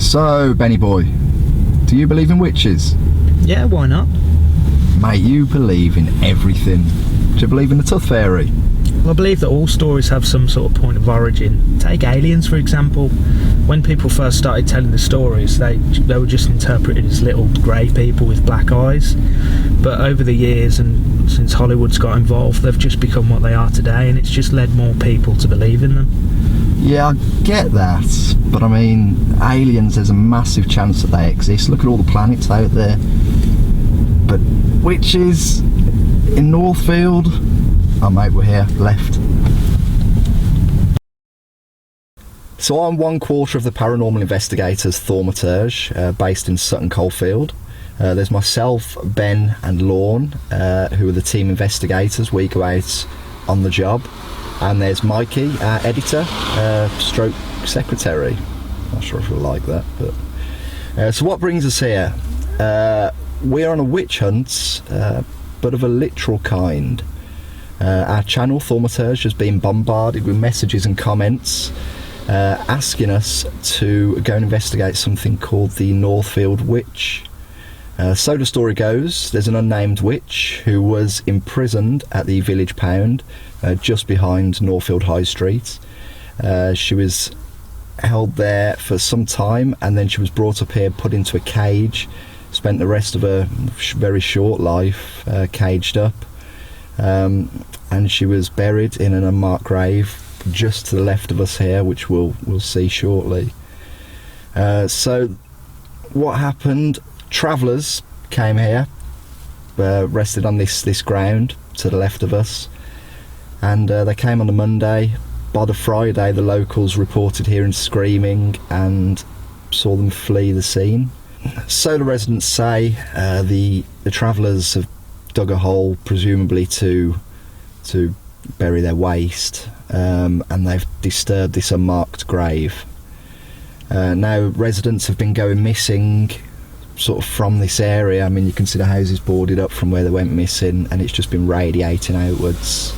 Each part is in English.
So, Benny boy, do you believe in witches? Yeah, why not? Mate, you believe in everything. Do you believe in the tooth fairy? Well, I believe that all stories have some sort of point of origin. Take aliens, for example. When people first started telling the stories, they were just interpreted as little grey people with black eyes. But over the years, and since Hollywood's got involved, they've just become what they are today, and it's just led more people to believe in them. Yeah, I get that, but I mean, aliens, there's a massive chance that they exist. Look at all the planets out there. But witches in Northfield? Oh mate, we're here, left. So I'm one quarter of the Paranormal Investigators Thaumaturge, based in Sutton Coldfield. There's myself, Ben and Lorne, who are the team investigators. We go out on the job. And there's Mikey, our editor, stroke secretary. Not sure if you'll like that, but... so what brings us here? We're on a witch hunt, but of a literal kind. Our channel, Thaumaturge, has been bombarded with messages and comments asking us to go and investigate something called the Northfield Witch. So the story goes, there's an unnamed witch who was imprisoned at the village pound just behind Northfield High Street. She was held there for some time, and then she was brought up here, put into a cage, spent the rest of her very short life caged up, and she was buried in an unmarked grave just to the left of us here, which we'll see shortly. So what happened? Travellers came here, rested on this ground to the left of us, and they came on the Monday. By the Friday, the locals reported hearing screaming and saw them flee the scene. So the residents say the travellers have dug a hole, presumably to bury their waste, and they've disturbed this unmarked grave. Now residents have been going missing sort of from this area. I mean, you can see the houses boarded up from where they went missing, and it's just been radiating outwards.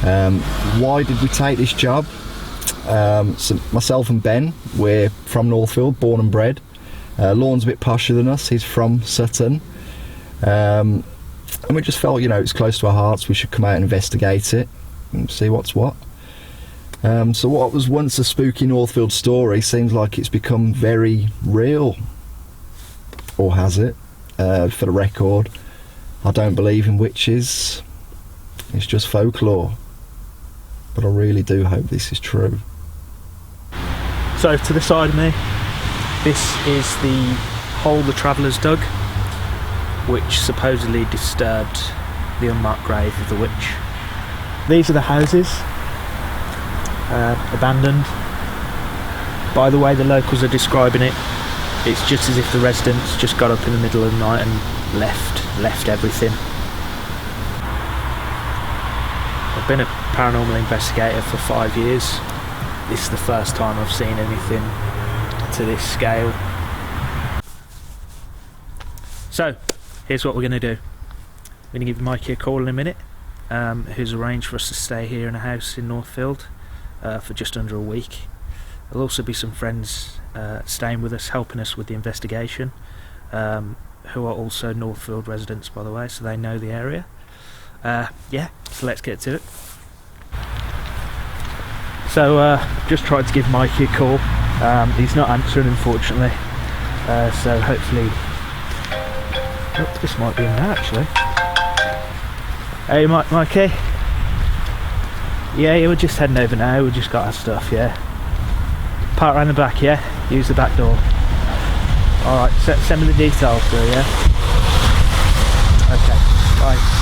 Why did we take this job? So myself and Ben, we're from Northfield, born and bred. Lorne's a bit posher than us, he's from Sutton. And we just felt, you know, it's close to our hearts, we should come out and investigate it and see what's what. So what was once a spooky Northfield story seems like it's become very real. Or has it? For the record, I don't believe in witches. It's just folklore. But I really do hope this is true. So to the side of me, this is the hole the travellers dug, which supposedly disturbed the unmarked grave of the witch. These are the houses, abandoned. By the way the locals are describing it, it's just as if the residents just got up in the middle of the night and left everything. I've been a paranormal investigator for 5 years. This is the first time I've seen anything to this scale. So, here's what we're going to do. I'm going to give Mikey a call in a minute, who's arranged for us to stay here in a house in Northfield for just under a week. There'll also be some friends staying with us, helping us with the investigation, who are also Northfield residents, by the way, so they know the area. Yeah, so let's get to it. So just tried to give Mikey a call. He's not answering, unfortunately, so hopefully... Oh, this might be him now, actually. Hey Mikey? Yeah, we're just heading over now, we just got our stuff, yeah. Park around the back, yeah? Use the back door. Alright, send me the details through, yeah? Okay, bye.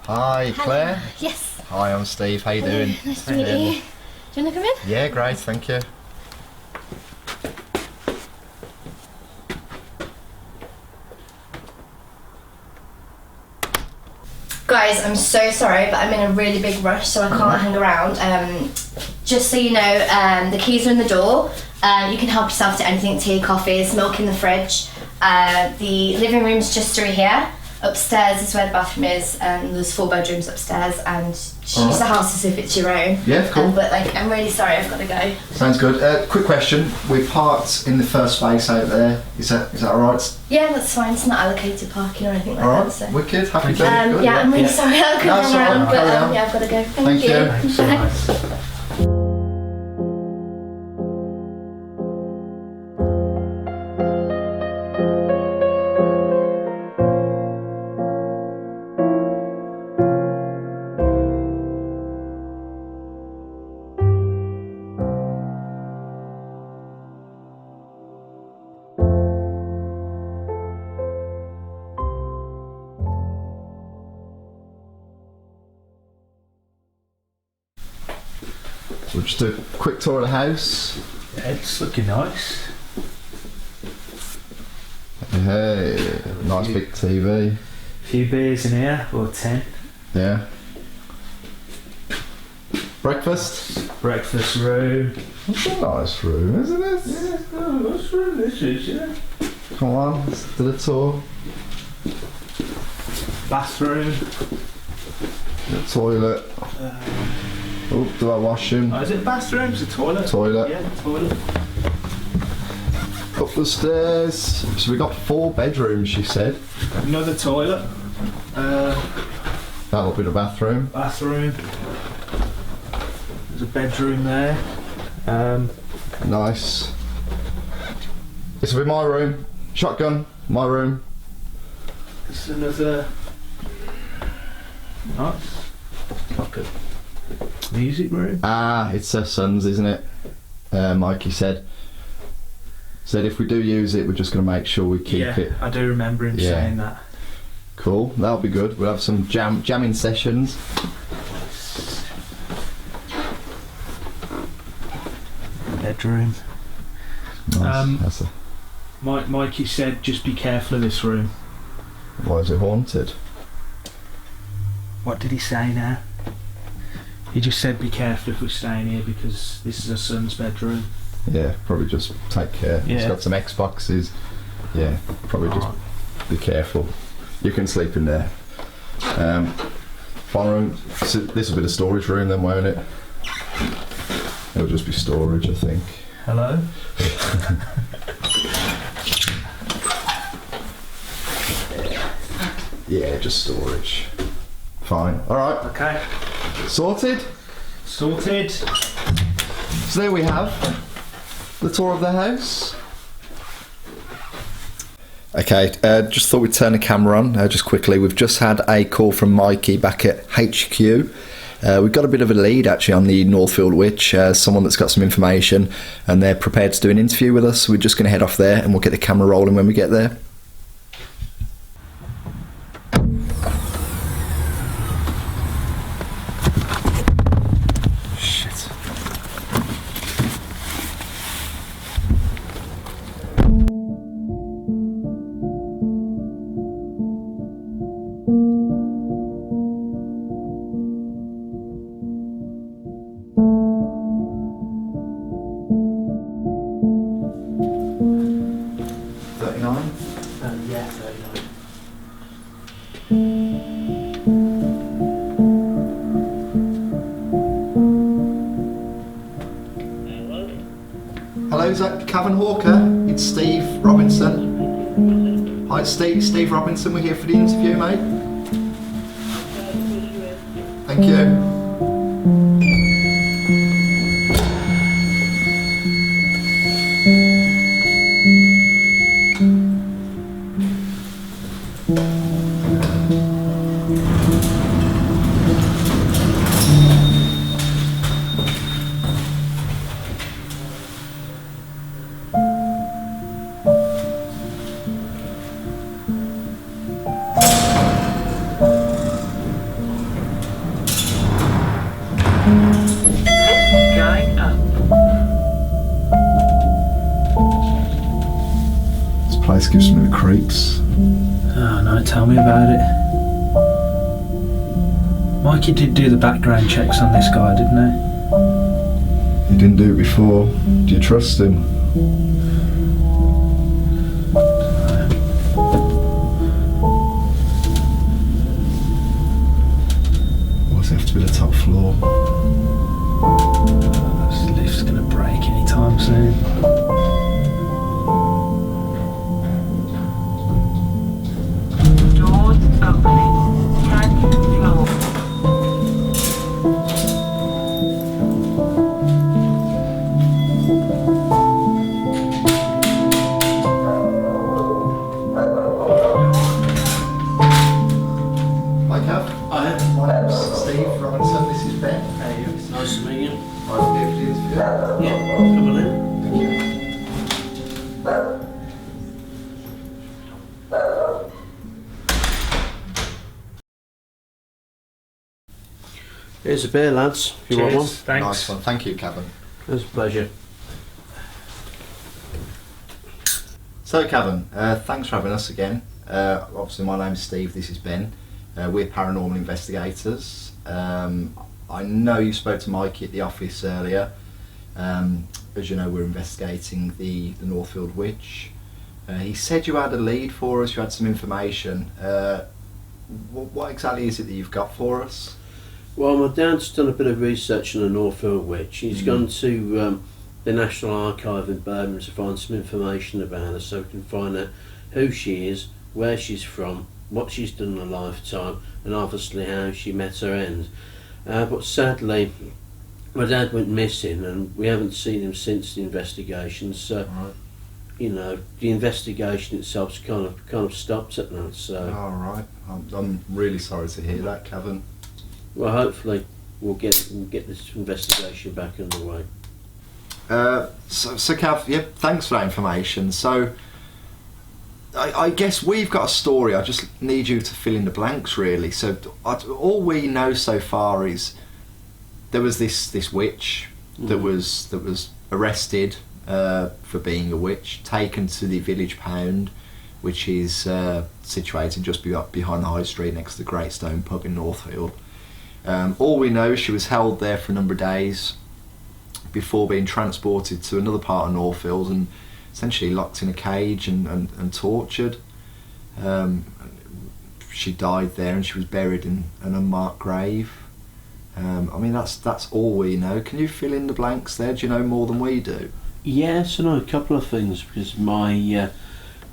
Hi, Claire. Yes. Hi, I'm Steve. How you doing? Nice to meet you. Do you want to come in? Yeah, great, thank you. Guys, I'm so sorry, but I'm in a really big rush, so I can't hang around. Just so you know, the keys are in the door. You can help yourself to anything, tea, coffees, milk in the fridge. The living room's just through here. Upstairs is where the bathroom is, and there's 4 bedrooms upstairs, and use the house as if it's your own. Yeah, cool. But like, I'm really sorry, I've got to go. Sounds good. Quick question. We parked in the first space out there. Is that alright? Yeah, that's fine. It's not allocated parking or anything like Alright, that. So. wicked. Happy day. Good, Yeah, I'm really sorry I couldn't That's hang all right, around, carry but on. yeah, I've got to go. Thank you. Thanks so much. We'll just do a quick tour of the house. Yeah, it's looking nice. Hey, nice big TV. A few beers in here, or 10. Yeah. Breakfast. Breakfast room. It's a nice room, isn't it? Yeah, oh, nice room this is, yeah. Come on, let's do the tour. Bathroom. The toilet. Oh, do I washroom? Oh, is it bathrooms? A toilet? Toilet. Yeah, toilet. Up the stairs. So we got 4 bedrooms, she said. Another toilet. That'll be the bathroom. Bathroom. There's a bedroom there. Nice. This will be my room. Shotgun, my room. There's another. Nice. Like a music room. Ah, it's her son's, isn't it? Mikey said if we do use it, we're just going to make sure we keep it. I do remember him saying that. Cool, that'll be good. We'll have some jamming sessions. Bedroom. Nice. Mikey said just be careful of this room. Why is it haunted? What did he say now? He just said be careful if we're staying here because this is her son's bedroom. Yeah, probably just take care. Yeah. He's got some Xboxes. Yeah, probably just be careful. You can sleep in there. Fun room. So this will be the storage room then, won't it? It'll just be storage, I think. Hello? Yeah, just storage. Fine. Alright. Okay. Sorted? Sorted. So there we have the tour of the house. Okay, just thought we'd turn the camera on just quickly. We've just had a call from Mikey back at HQ. We've got a bit of a lead actually on the Northfield Witch, someone that's got some information and they're prepared to do an interview with us. We're just going to head off there and we'll get the camera rolling when we get there. Yeah, 39. Hello, is that Cavan Hawker? It's Steve Robinson. Hi, it's Steve Robinson. We're here for the interview, mate. Thank you. gives me the creeps. Oh no, tell me about it. Mikey did do the background checks on this guy, didn't he? He didn't do it before. Do you trust him? Why does it have to be the top floor? This lift's gonna break anytime soon. Doors opening. 10th floor. Hi, Cav. Hi, My name's Steve Robinson. This is Ben. hey, it's nice to meet you. I'm here for the interview. Yeah, come on in. Here's a beer, lads, if you want one. Cheers, thanks. Nice one. Thank you, Cavan. It's a pleasure. So, Cavan, thanks for having us again. Obviously, my name's Steve. This is Ben. We're paranormal investigators. I know you spoke to Mikey at the office earlier. As you know, we're investigating the Northfield Witch. He said you had a lead for us. You had some information. What exactly is it that you've got for us? Well, my dad's done a bit of research on the Northfield Witch. He's gone to the National Archive in Birmingham to find some information about her so we can find out who she is, where she's from, what she's done in her lifetime, and obviously how she met her end. But sadly, my dad went missing and we haven't seen him since the investigation, so Right. you know, the investigation itself's kind of stopped at that. So All right. I'm really sorry to hear that, Cavan. well, hopefully we'll get this investigation back underway. So Cav, yeah, thanks for that information. So, I guess we've got a story. I just need you to fill in the blanks, really. So, all we know so far is there was this witch that was arrested for being a witch, taken to the village pound, which is situated just behind the high street next to the Great Stone pub in Northfield. All we know is she was held there for a number of days before being transported to another part of Northfield and essentially locked in a cage and tortured. She died there and she was buried in an unmarked grave. I mean, that's all we know. Can you fill in the blanks there? Do you know more than we do? Yes, I know a couple of things because my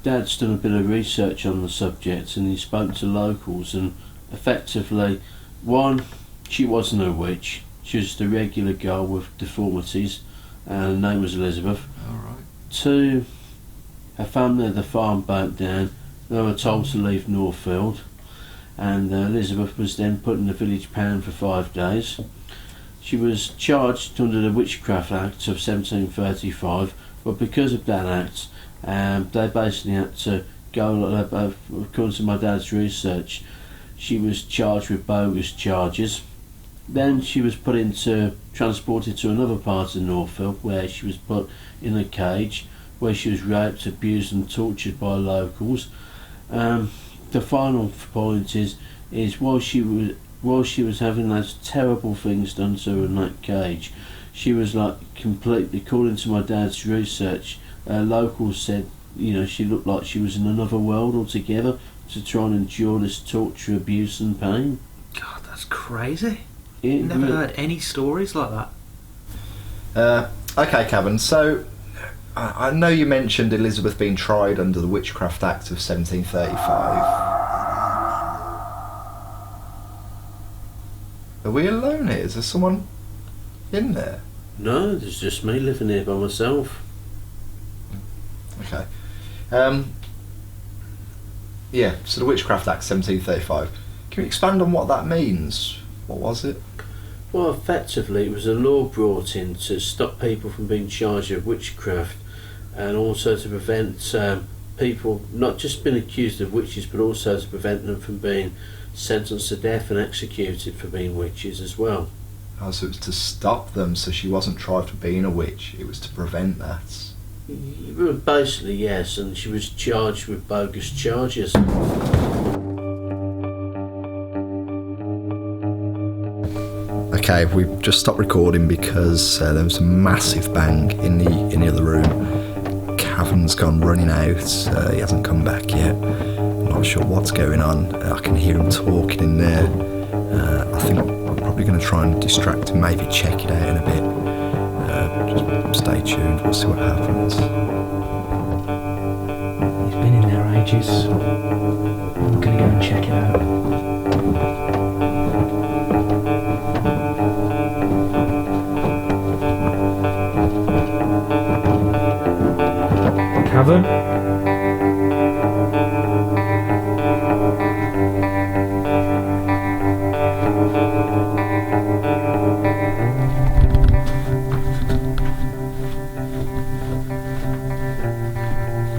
dad's done a bit of research on the subject and he spoke to locals, and effectively, one, she wasn't a witch. She was just a regular girl with deformities, and her name was Elizabeth. All right. Two, her family had the farm burnt down. They were told to leave Northfield, and Elizabeth was then put in the village pound for 5 days. She was charged under the Witchcraft Act of 1735, but because of that act, they basically had to go, according to my dad's research, she was charged with bogus charges. Then she was transported to another part of Northfield where she was put in a cage where she was raped, abused and tortured by locals. The final point is while she was having those terrible things done to her in that cage, she was like completely, according to my dad's research, locals said, you know, she looked like she was in another world altogether to try and endure this torture, abuse and pain. God, that's crazy. It Never really- heard any stories like that. Okay, Cavan. So, I know you mentioned Elizabeth being tried under the Witchcraft Act of 1735. Are we alone here? Is there someone in there? No, there's just me living here by myself. Okay. Yeah, so the Witchcraft Act 1735. Can you expand on what that means? What was it? Well, effectively, it was a law brought in to stop people from being charged with witchcraft, and also to prevent people not just being accused of witches, but also to prevent them from being sentenced to death and executed for being witches as well. Oh, so it was to stop them, so she wasn't tried for being a witch. It was to prevent that. Well, basically, yes, and she was charged with bogus charges. Okay, we've just stopped recording because there was a massive bang in the other room. Cavan's gone running out. He hasn't come back yet. I'm not sure what's going on. I can hear him talking in there. I think I'm probably going to try and distract him, maybe check it out in a bit. Just stay tuned, we'll see what happens. He's been in there ages. I'm gonna go and check it out. Cavan?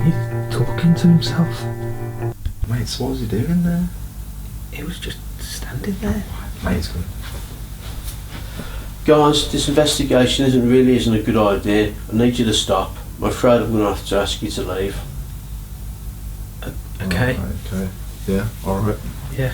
He's talking to himself. Mate, so what was he doing there? He was just standing there. Mate, it's good. Guys, this investigation isn't a good idea. I need you to stop. I'm afraid I'm going to have to ask you to leave. Okay. Okay. Yeah, alright. Yeah.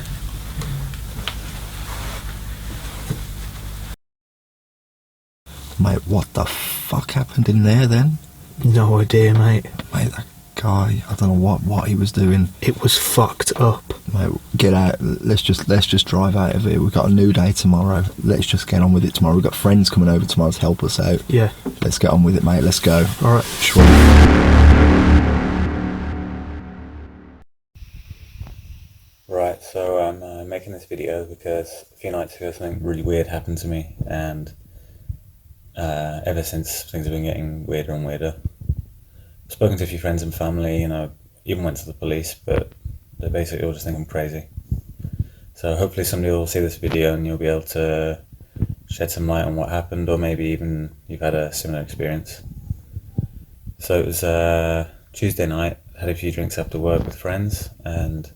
Mate, what the fuck happened in there then? No idea, mate. Mate, that guy, I don't know what he was doing. It was fucked up. Mate, get out. Let's just drive out of here. We've got a new day tomorrow. Let's just get on with it tomorrow. We've got friends coming over tomorrow to help us out. Yeah. Let's get on with it, mate. Let's go. Alright. Sure. Right, so I'm making this video because a few nights ago something really weird happened to me, and ever since things have been getting weirder and weirder. I've spoken to a few friends and family, even went to the police, but they basically all just think I'm crazy. So hopefully somebody will see this video and you'll be able to shed some light on what happened, or maybe even you've had a similar experience. So it was Tuesday night, had a few drinks after work with friends, and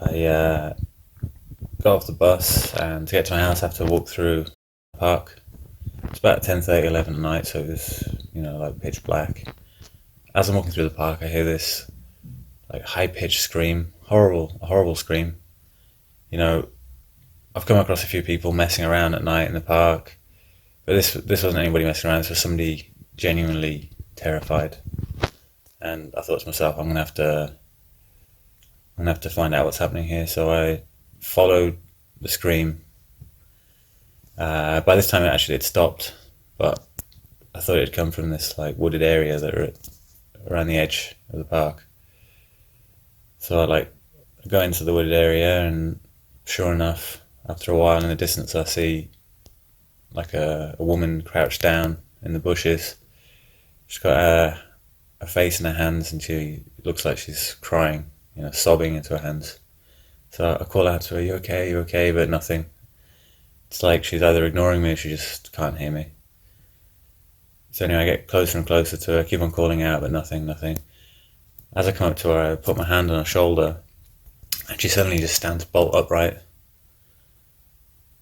I got off the bus, and to get to my house I have to walk through the park. It's about 10:30, 11 at night, so it was, like pitch black. As I'm walking through the park, I hear this like high-pitched scream, a horrible scream. I've come across a few people messing around at night in the park, but this wasn't anybody messing around. This was somebody genuinely terrified, and I thought to myself, I'm gonna have to find out what's happening here. So I followed the scream. By this time it stopped, but I thought it had come from this like wooded area that are around the edge of the park. So I got into the wooded area, and sure enough, after a while in the distance I see like a woman crouched down in the bushes. She's got a face in her hands, and she looks like she's crying, sobbing into her hands. So I call out to her, you okay, but nothing. It's like she's either ignoring me or she just can't hear me. So anyway, I get closer and closer to her, keep on calling out, but nothing. As I come up to her, I put my hand on her shoulder, and she suddenly just stands bolt upright,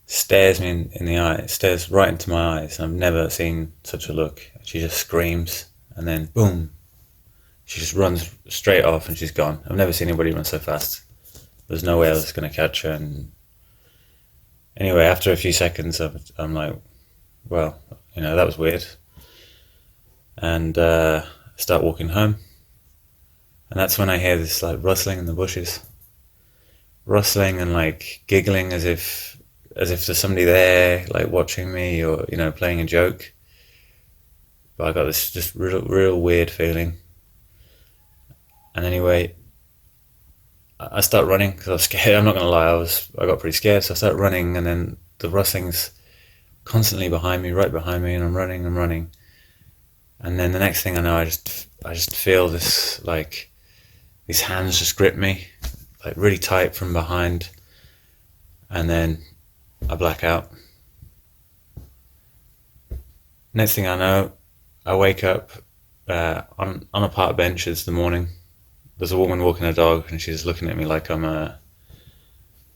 stares me in the eye, stares right into my eyes, and I've never seen such a look. She just screams, and then boom, she just runs straight off and she's gone. I've never seen anybody run so fast. There's no way I was going to catch her. And anyway, after a few seconds, I'm like, well, that was weird. And I start walking home. And that's when I hear this like rustling in the bushes. Rustling and like giggling as if there's somebody there like watching me, or, playing a joke. But I got this just real weird feeling. And anyway, I start running because I was scared. I'm not going to lie, I got pretty scared. So I start running, and then the rustling's constantly behind me, right behind me, and I'm running. And then the next thing I know, I just feel this, like, these hands just grip me, like really tight from behind, and then I black out. Next thing I know, I wake up on a park bench. It's the morning. There's a woman walking her dog, and she's looking at me like I'm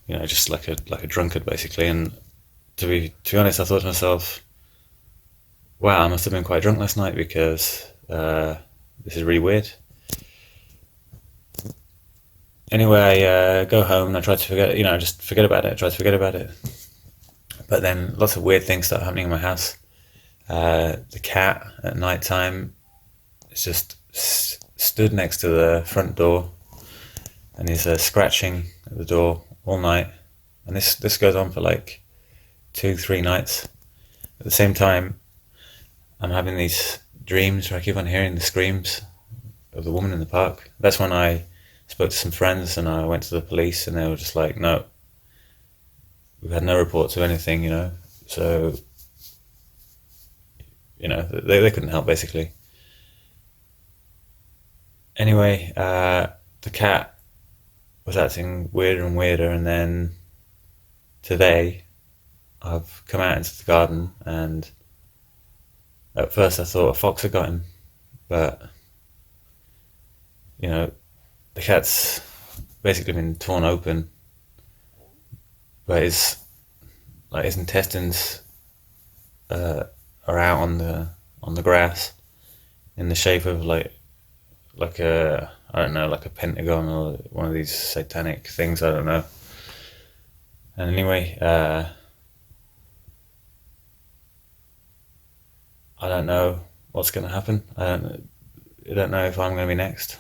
just like a drunkard basically. And to be honest, I thought to myself, wow, I must have been quite drunk last night, because this is really weird. Anyway, I go home and I try to forget, just forget about it. I try to forget about it. But then lots of weird things start happening in my house. The cat at night time is just stood next to the front door and he's scratching at the door all night. And this goes on for like 2-3 nights. At the same time, I'm having these dreams where I keep on hearing the screams of the woman in the park. That's when I spoke to some friends and I went to the police and they were just like, no, we've had no reports of anything, So, they couldn't help basically. Anyway, the cat was acting weirder and weirder, and then today I've come out into the garden and at first I thought a fox had got him, but the cat's basically been torn open, but his intestines are out on the grass in the shape of like a pentagon or one of these satanic things, I don't know. And anyway, I don't know what's going to happen. I don't know if I'm going to be next.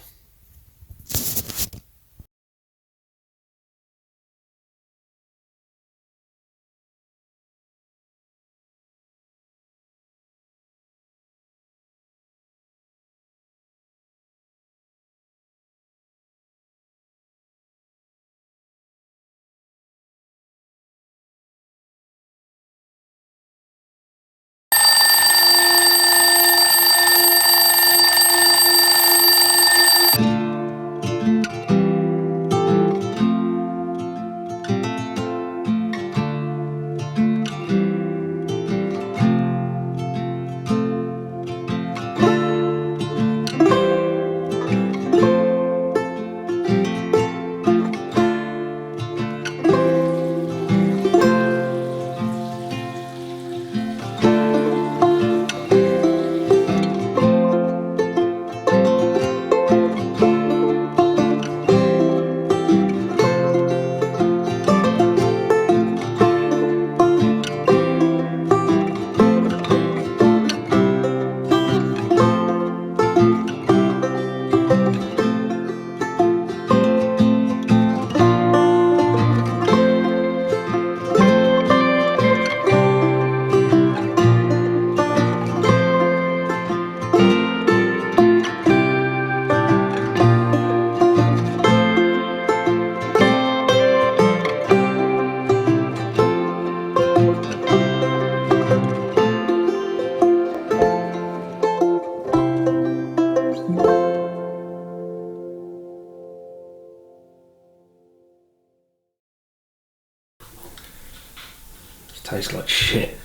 Tastes like shit.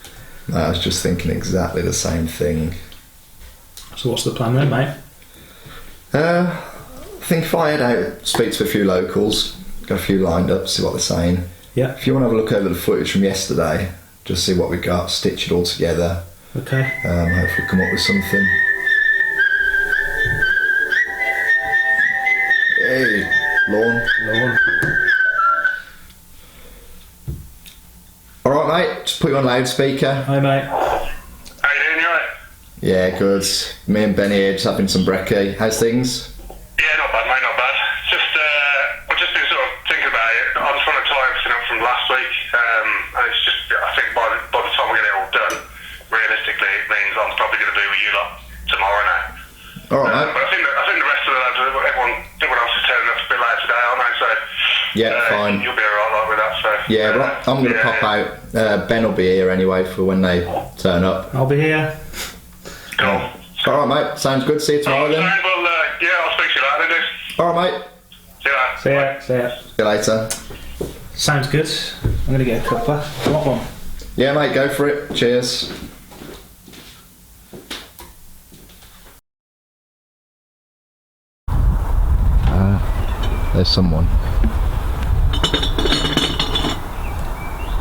No, I was just thinking exactly the same thing. So what's the plan then, mate? I think if I head out, speak to a few locals, got a few lined up, see what they're saying. Yeah. If you want to have a look over the footage from yesterday, just see what we got, stitch it all together. Okay. Hopefully come up with something. Hey, Lorne. Alright mate, just put you on loudspeaker. Hi mate. How you doing, you alright? Yeah, good. Me and Benny here just having some brekkie. How's things? Yeah, not bad, mate, not bad. I've just been sort of thinking about it. I'm trying to tie everything up from last week, and it's just, I think by the time we get it all done, realistically, it means I'm probably going to be with you lot tomorrow now. Alright mate. But I think the rest of the lads, everyone else is turning up a bit later today, aren't they? So Yeah, fine. You'll be alright with that. So Yeah, but I'm going to pop out. Ben will be here anyway for when they turn up. I'll be here. Cool. Alright mate, sounds good. See you tomorrow then. Well, yeah, I'll speak to you later, dude. Alright mate. See you later. See ya. See you later. Sounds good. I'm going to get a cuppa. Do you want one? Yeah mate, go for it. Cheers. There's someone.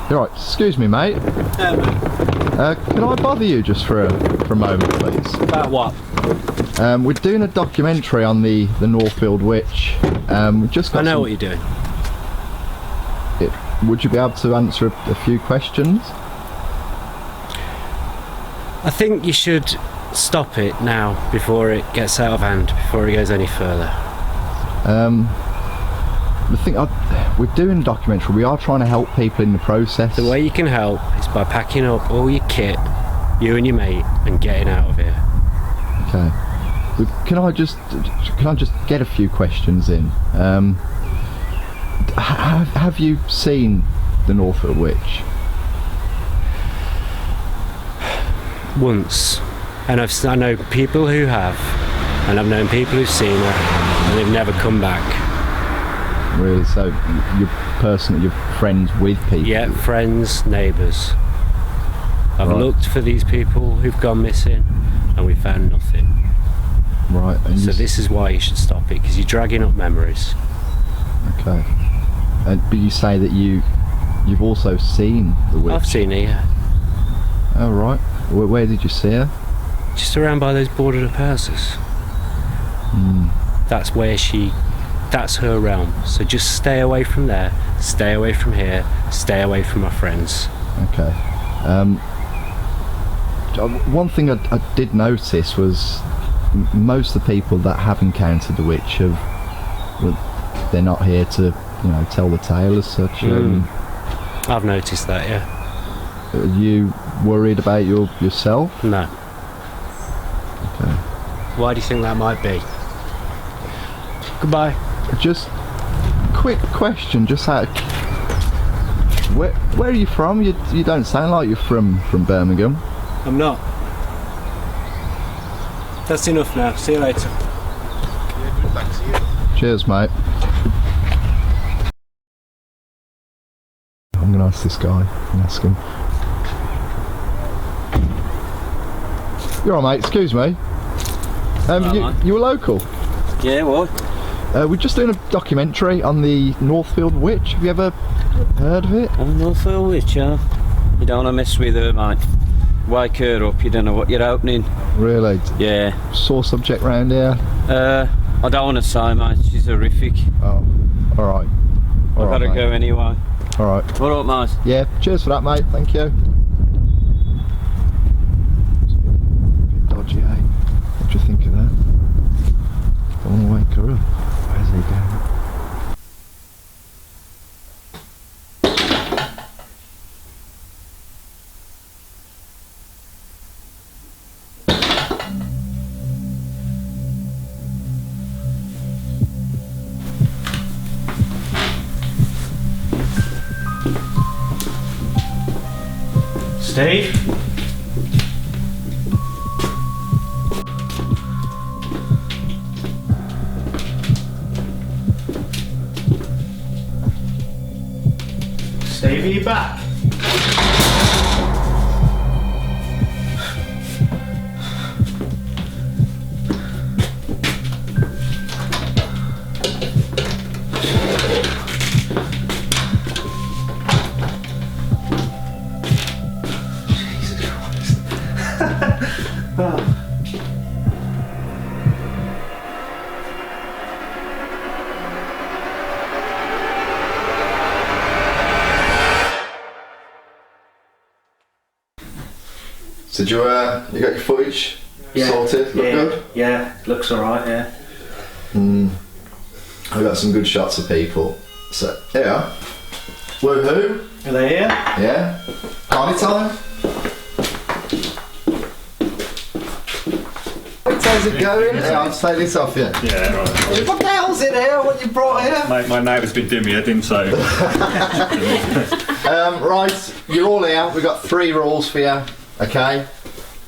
You're right, excuse me mate. Yeah, mate. Can I bother you just for a moment please? About what? We're doing a documentary on the Northfield Witch. We've just got I know what you're doing. Would you be able to answer a few questions? I think you should stop it now before it gets out of hand, before it goes any further. We're doing a documentary. We are trying to help people in the process. The way you can help is by packing up all your kit, you and your mate, and getting out of here. Okay. Can I just get a few questions in? Have you seen the Northfield Witch? Once. And I know people who have, and I've known people who've seen her, and they've never come back. Really? So you're friends with people? Yeah, friends, neighbours. I've looked for these people who've gone missing, and we found nothing. Right. And so this is why you should stop it, because you're dragging up memories. Okay. But you say that you've also seen the witch? I've seen her, yeah. Oh, right. Where did you see her? Just around by those boarded up houses. That's where that's her realm. So just stay away from there, stay away from here, stay away from my friends. Okay. One thing I did notice was most of the people that have encountered the witch they're not here to, tell the tale as such. I've noticed that, yeah. Are you worried about yourself? No. Okay. Why do you think that might be? Goodbye. Just quick question, just out of, where are you from? You don't sound like you're from Birmingham. I'm not. That's enough now. See you later. Cheers, mate. I'm gonna ask this guy and ask him. You're all right, mate. Excuse me. You were local? Yeah, what? We're just doing a documentary on the Northfield Witch. Have you ever heard of it? Oh, Northfield Witch, yeah. You don't want to mess with her, mate. Wake her up, you don't know what you're opening. Really? Yeah. Sore subject round here? I don't want to say, mate. She's horrific. Oh, alright. I've got to go anyway. Alright. All right, mate. Yeah, cheers for that, mate. Thank you. Dodgy, eh? What do you think of that? Don't want to wake her up. Where's he going? Steve? Steve, are you back? So you got your footage sorted? Look good? Yeah, looks alright, yeah. I've got some good shots of people. So, yeah. Woohoo! Are they here? Yeah. Party time? How's it going? Yeah, I'll just take this off you. Yeah, right. What the hell's in here? What you brought here? My neighbour's been doing me head in, so... Right, you're all here. We've got 3 rules for you. Okay.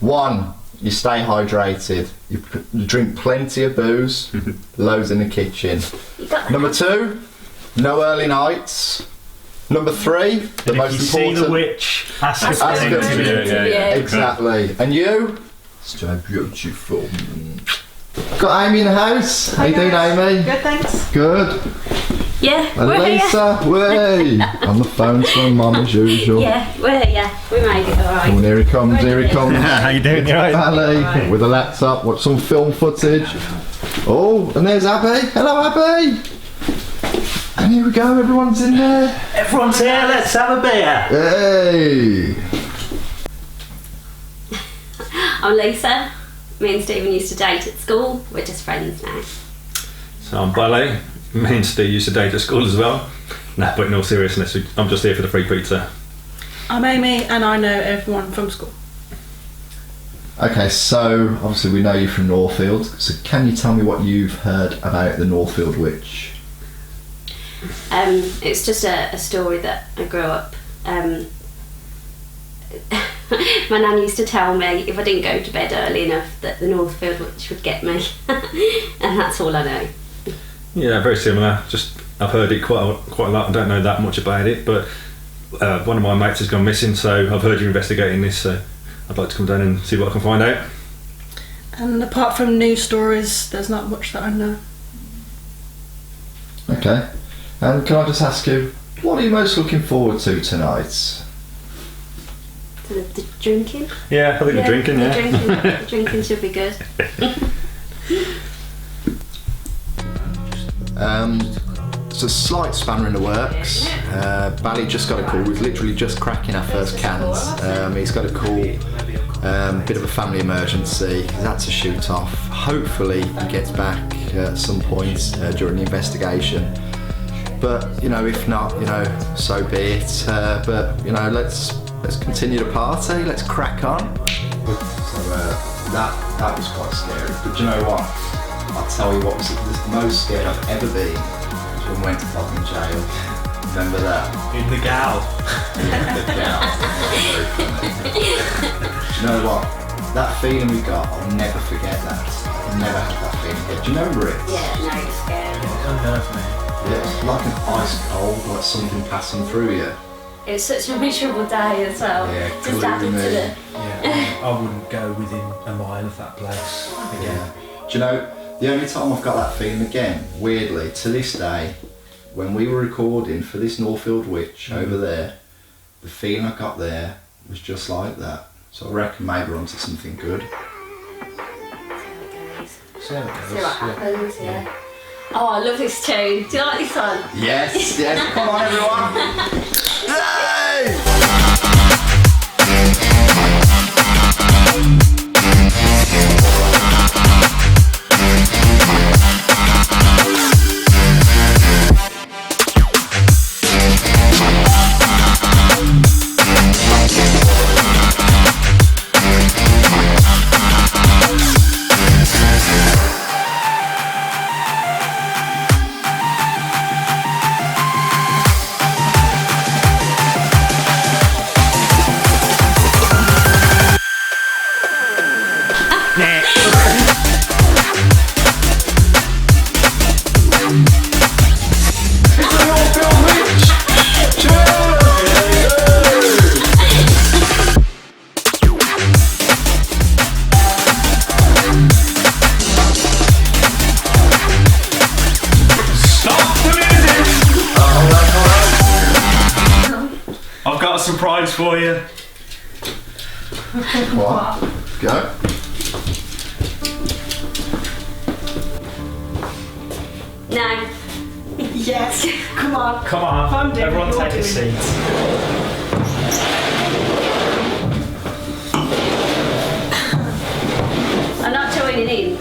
1, you stay hydrated. You drink plenty of booze. Loads in the kitchen. Number 2, no early nights. Number 3, the most if you important. See the witch. Ask us. Yeah. Exactly. And you? So beautiful. Got Amy in the house. How you doing, Amy? Good, thanks. Good. Yeah, And we're Lisa, way! On the phone to my mum as usual. here. Yeah, we're here. We made it alright. Oh, and here he comes, here he comes. How you doing? You alright? Ali, with a laptop, watch some film footage. Oh, and there's Abby. Hello, Abby! And here we go, everyone's in there. Everyone's here, let's have a beer. Hey! I'm Lisa. Me and Stephen used to date at school. We're just friends now. So I'm Ballet. Me and Steve used to date at school as well. Nah, but in all seriousness, I'm just here for the free pizza. I'm Amy and I know everyone from school. Okay, so obviously we know you from Northfield, so can you tell me what you've heard about the Northfield Witch? It's just a story that I grew up. My nan used to tell me if I didn't go to bed early enough that the Northfield Witch would get me. And that's all I know. Yeah, very similar. Just I've heard it quite a lot. I don't know that much about it, but one of my mates has gone missing, so I've heard you're investigating this, so I'd like to come down and see what I can find out. And apart from news stories, there's not much that I know. Okay, and can I just ask you, what are you most looking forward to tonight? The drinking? Yeah, I think the drinking, yeah. The drinking should be good. It's a slight spanner in the works. Bally just got a call. We've literally just cracking our first cans. He's got a call. Bit of a family emergency. He's had to shoot off. Hopefully he gets back at some point during the investigation. But you know, if not, you know, so be it. But you know, let's continue the party. Let's crack on. So that was quite scary. But you know what? I'll tell you what was the most scared I've ever been was when we went to fucking jail. Remember that? In the gal. Yeah, the gal. Do you know what? That feeling we got, I'll never forget that. I've never had that feeling again. Do you remember it? Yeah, no, it's scary. It unnerved me. Yeah, it's like an ice cold, like something passing through you. It was such a miserable day as well. Yeah, just added to the... Yeah, I wouldn't go within a mile of that place again. Yeah. Do you know, the only time I've got that feeling again, weirdly, to this day, when we were recording for this Northfield Witch over there, the feeling I got there was just like that. So I reckon maybe we're onto something good. See what happens, yeah. Oh, I love this tune. Do you like this one? Yes, yes, come on everyone! Yay! Surprise for you. What? Go. No. Yes. Come on. Come on. Everyone take a seat. I'm not joining in.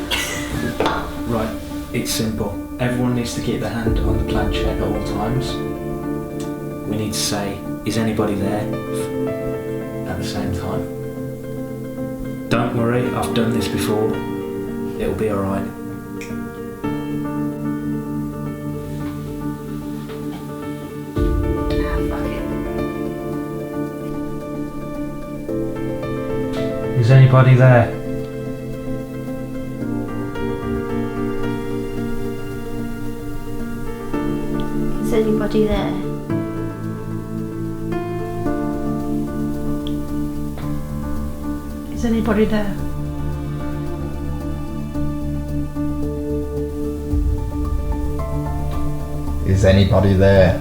Right, it's simple. Everyone needs to keep their hand on the planchette at all times. We need to say, is anybody there? At the same time. Don't worry, I've done this before. It'll be alright. Is anybody there? Is anybody there? Is anybody there? Is Is anybody there?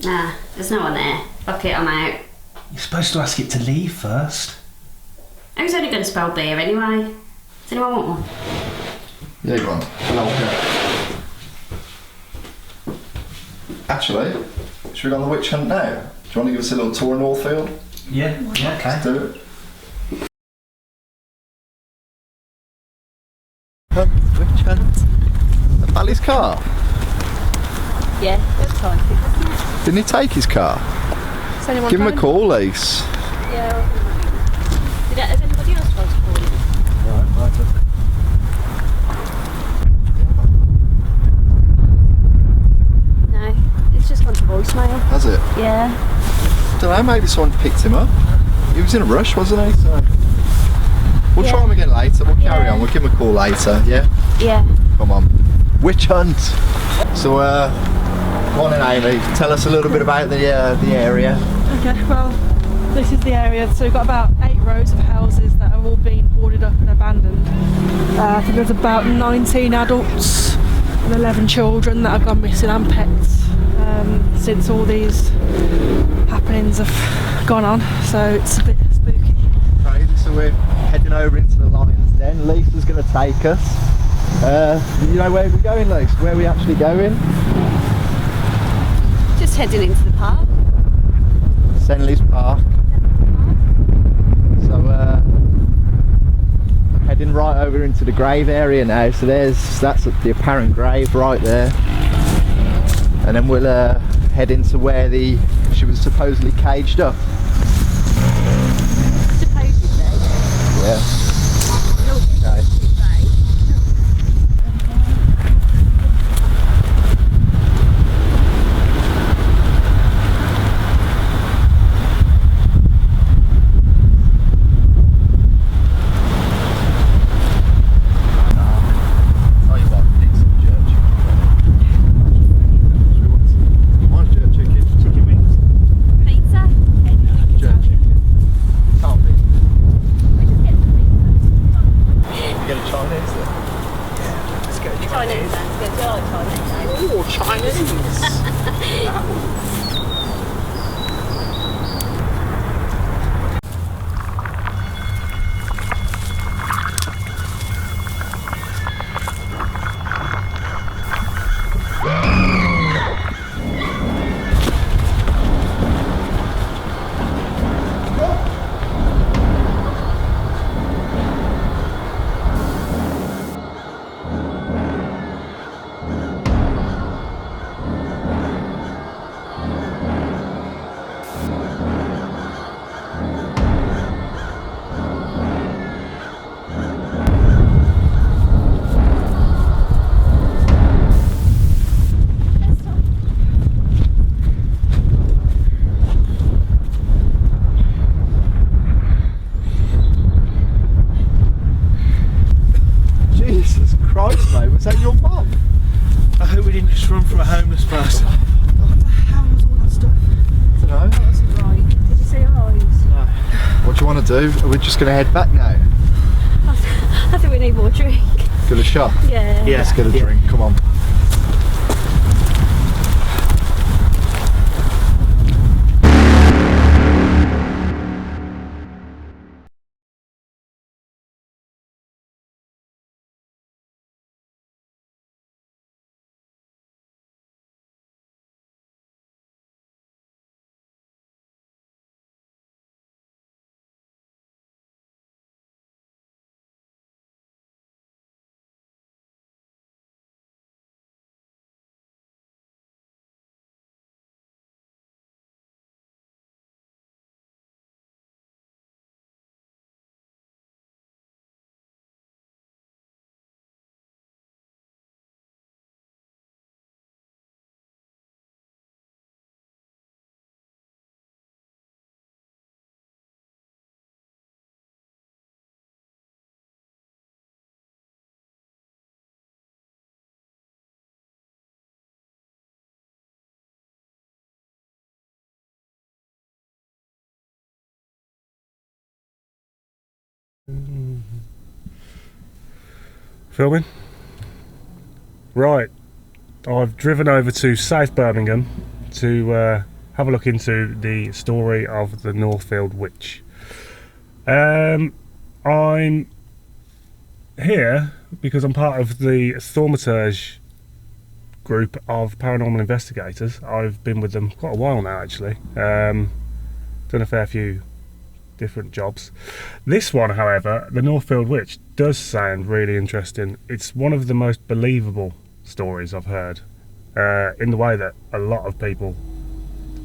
Nah, there's no one there. Fuck it, I'm out. You're supposed to ask it to leave first. Who's only going to spell beer anyway? Does anyone want one? Yeah, go on. Actually, should we go on the witch hunt now? Do you want to give us a little tour of Northfield? Yeah, okay. Let's do it. Witch hunt. Bally's car? Yeah, that's fine. Didn't he take his car? Give him a call, Lise. Yeah. Has anybody else tried to call him? Right. No, it's just gone to voicemail. Has it? Yeah. Don't know, maybe someone picked him up. He was in a rush, wasn't he? So we'll try him again later. We'll carry on. We'll give him a call later. Yeah. Yeah. Come on. Witch hunt. So, go on then, Amy. Tell us a little bit about the area. Okay, well, this is the area. So we've got about 8 rows of houses that have all been boarded up and abandoned. I think there's about 19 adults and 11 children that have gone missing and pets since all these happenings have gone on. So it's a bit spooky. Crazy. So we're heading over into the lion's den. Lisa's going to take us. You know where we're going, Lisa? Where are we actually going? Just heading into the park. Senley's Park. So heading right over into the grave area now. So that's the apparent grave right there, and then we'll head into where she was supposedly caged up. Supposedly. Yeah. Okay. Was that your mum? I hope we didn't just run from a homeless person. What the hell was all that stuff? I don't know. That wasn't right. Did you see your eyes? No. What do you want to do? Are we just going to head back now? I think we need more drink. Get a shot? Yeah. Let's get a drink, come on. Filming? Right. I've driven over to South Birmingham to have a look into the story of the Northfield Witch. I'm here because I'm part of the Thaumaturge group of paranormal investigators. I've been with them quite a while now, actually. Done a fair few different jobs. This one, however, the Northfield Witch, does sound really interesting. It's one of the most believable stories I've heard, in the way that a lot of people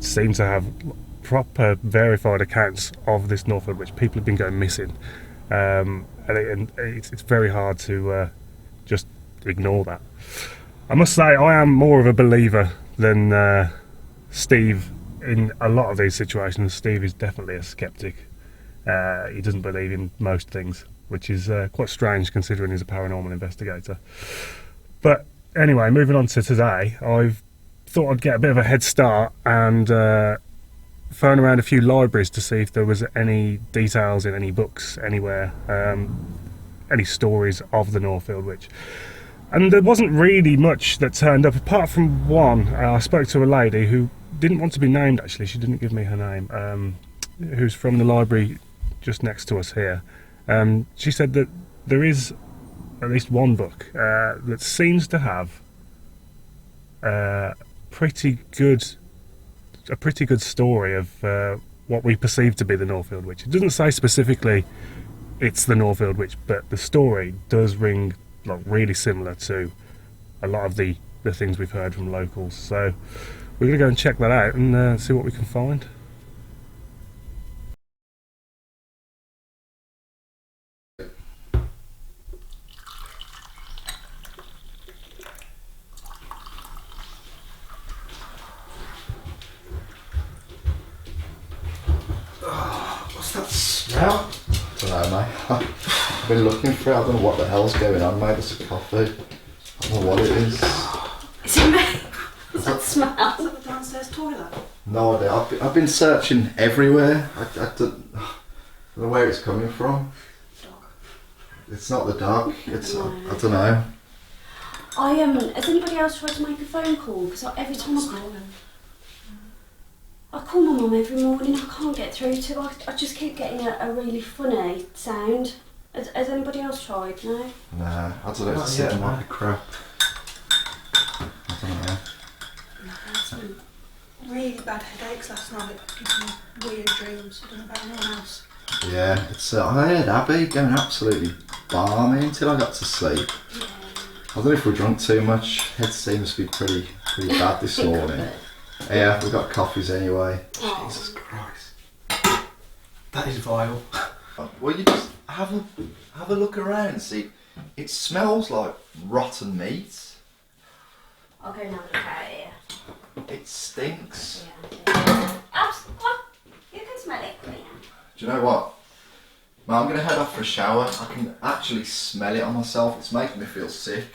seem to have proper verified accounts of this Northfield Witch. People have been going missing, and it's very hard to just ignore that. I must say I am more of a believer than Steve in a lot of these situations. Steve is definitely a skeptic. He doesn't believe in most things, which is quite strange considering he's a paranormal investigator. But anyway, moving on to today, I've thought I'd get a bit of a head start and phone around a few libraries to see if there was any details in any books anywhere, any stories of the Northfield Witch. And there wasn't really much that turned up, apart from one. I spoke to a lady who didn't want to be named, actually. She didn't give me her name, who's from the library just next to us here. She said that there is at least one book that seems to have a pretty good story of what we perceive to be the Northfield Witch. It doesn't say specifically it's the Northfield Witch, but the story does ring like really similar to a lot of the things we've heard from locals. So we're going to go and check that out and see what we can find. What's that smell? I don't know, mate. I've been looking for it. I don't know what the hell's going on, mate. There's a coffee. I don't know what it is. Is it me? Does that smell? Is that the downstairs toilet? No idea. I've been searching everywhere. I don't know where it's coming from. Dog. It's not the dog. It's I don't know. Has anybody else tried to make a phone call? Because every time I call my mum every morning, I can't get through to her. I just keep getting a really funny sound. Has anybody else tried? No? Nah, I don't know. It's sitting like a crap. I don't know. I had some really bad headaches last night, giving me weird dreams. I don't know about anyone else. Yeah, it's. I heard Abby going absolutely balmy until I got to sleep. Yeah. I don't know if we drunk too much. Head seems to be pretty bad this morning. Yeah, we've got coffees anyway. Oh. Jesus Christ. That is vile. Well, you just have a look around and see. It smells like rotten meat. I'll go and have a look at it. It stinks. Yeah. You can smell it, Queen. Do you know what? Well, I'm going to head off for a shower. I can actually smell it on myself. It's making me feel sick.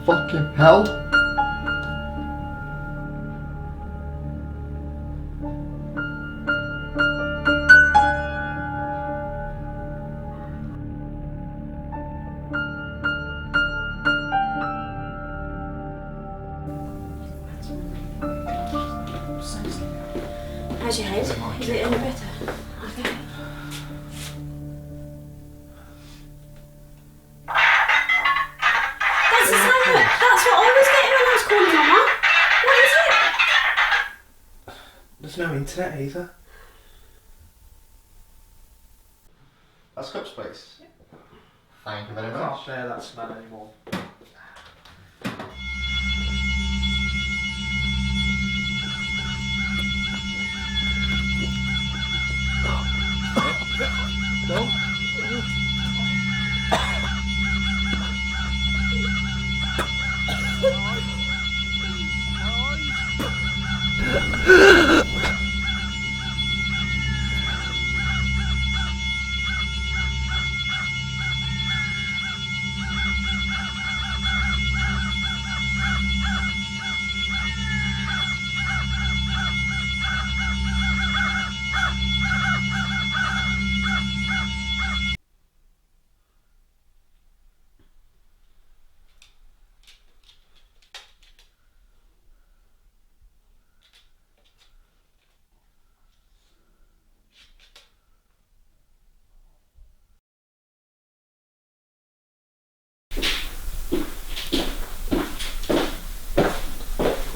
Fucking hell. How's your head? Is it any better? Okay. That's the same. That's what I was getting when I was calling Mama. What is it? There's no internet either. That's cup space. Thank you very I much. can't bear that smell anymore.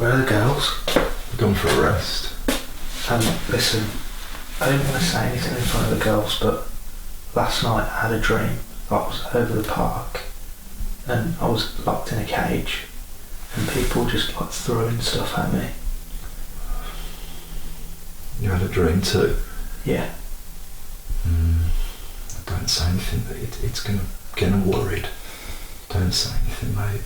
Where are the girls? We've gone for a rest. And listen, I didn't want to say anything in front of the girls, but last night I had a dream. I was over the park and I was locked in a cage and people just like throwing stuff at me. You had a dream too? Yeah. Don't say anything, it's gonna get them worried. Don't say anything, mate.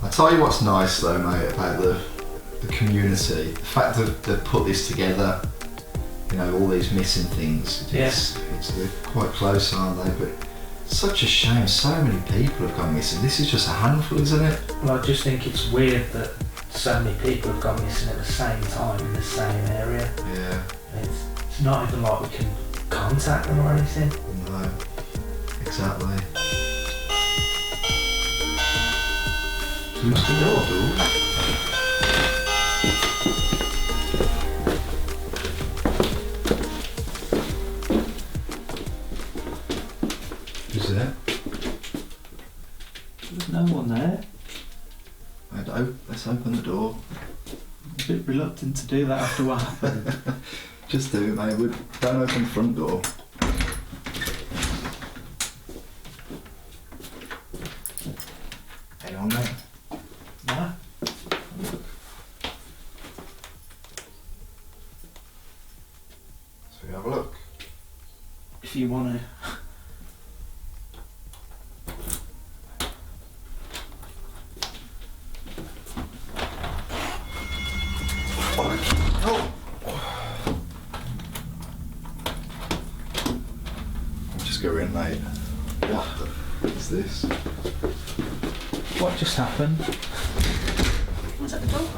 I tell you what's nice though, mate, about the community. The fact that they've put this together, you know, all these missing things. They're quite close, aren't they? But it's such a shame, so many people have gone missing. This is just a handful, isn't it? Well, I just think it's weird that so many people have gone missing at the same time in the same area. Yeah. It's not even like we can contact them or anything. No, exactly. Who's the door, dude? Who's there? There's no one there. Let's open the door. I'm a bit reluctant to do that after what happened. Just do it, mate. Don't open the front door. Hang on, mate. No? So we have a look. If you want to. Just go in, mate. What the f is this? What just happened? Was that the door?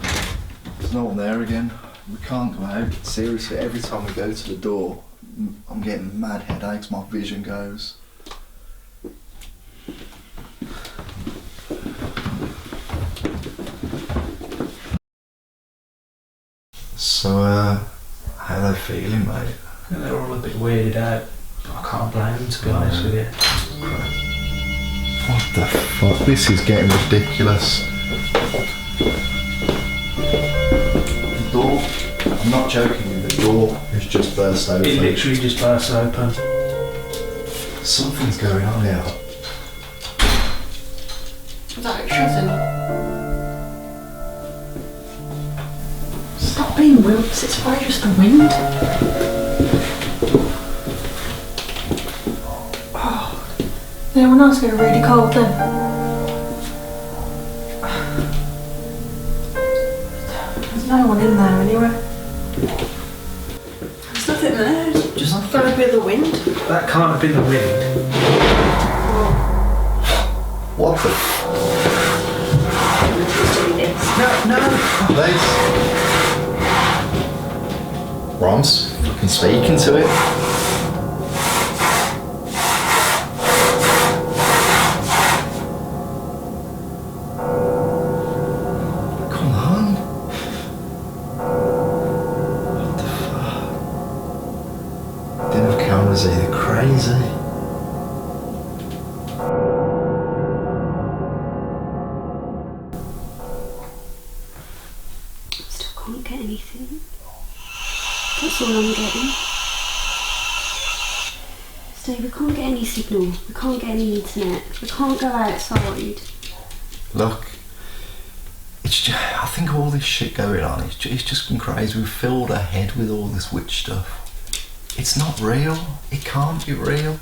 There's no one there again. We can't go out. Seriously, every time we go to the door, I'm getting mad headaches, my vision goes. So, how are they feeling, mate? I think they're all a bit weirded out. I can't blame them, to be honest with you. What the fuck? This is getting ridiculous. The door, I'm not joking, the door has just burst open. It literally just burst open. Something's going on here. Was that shutting? Stop being wimps, it's probably just the wind. Anyone else get really cold then? There's no one in there anyway. There's nothing there, it's just gotta be the wind. That can't have been the wind. What the? No. Please. Ron's fucking speaking to it. They're crazy. Still can't get anything. That's all I'm getting. Steve, we can't get any signal. We can't get any internet. We can't go outside. Look, it's just, I think all this shit going on, it's just been crazy. We've filled our head with all this witch stuff. It's not real. It can't be real.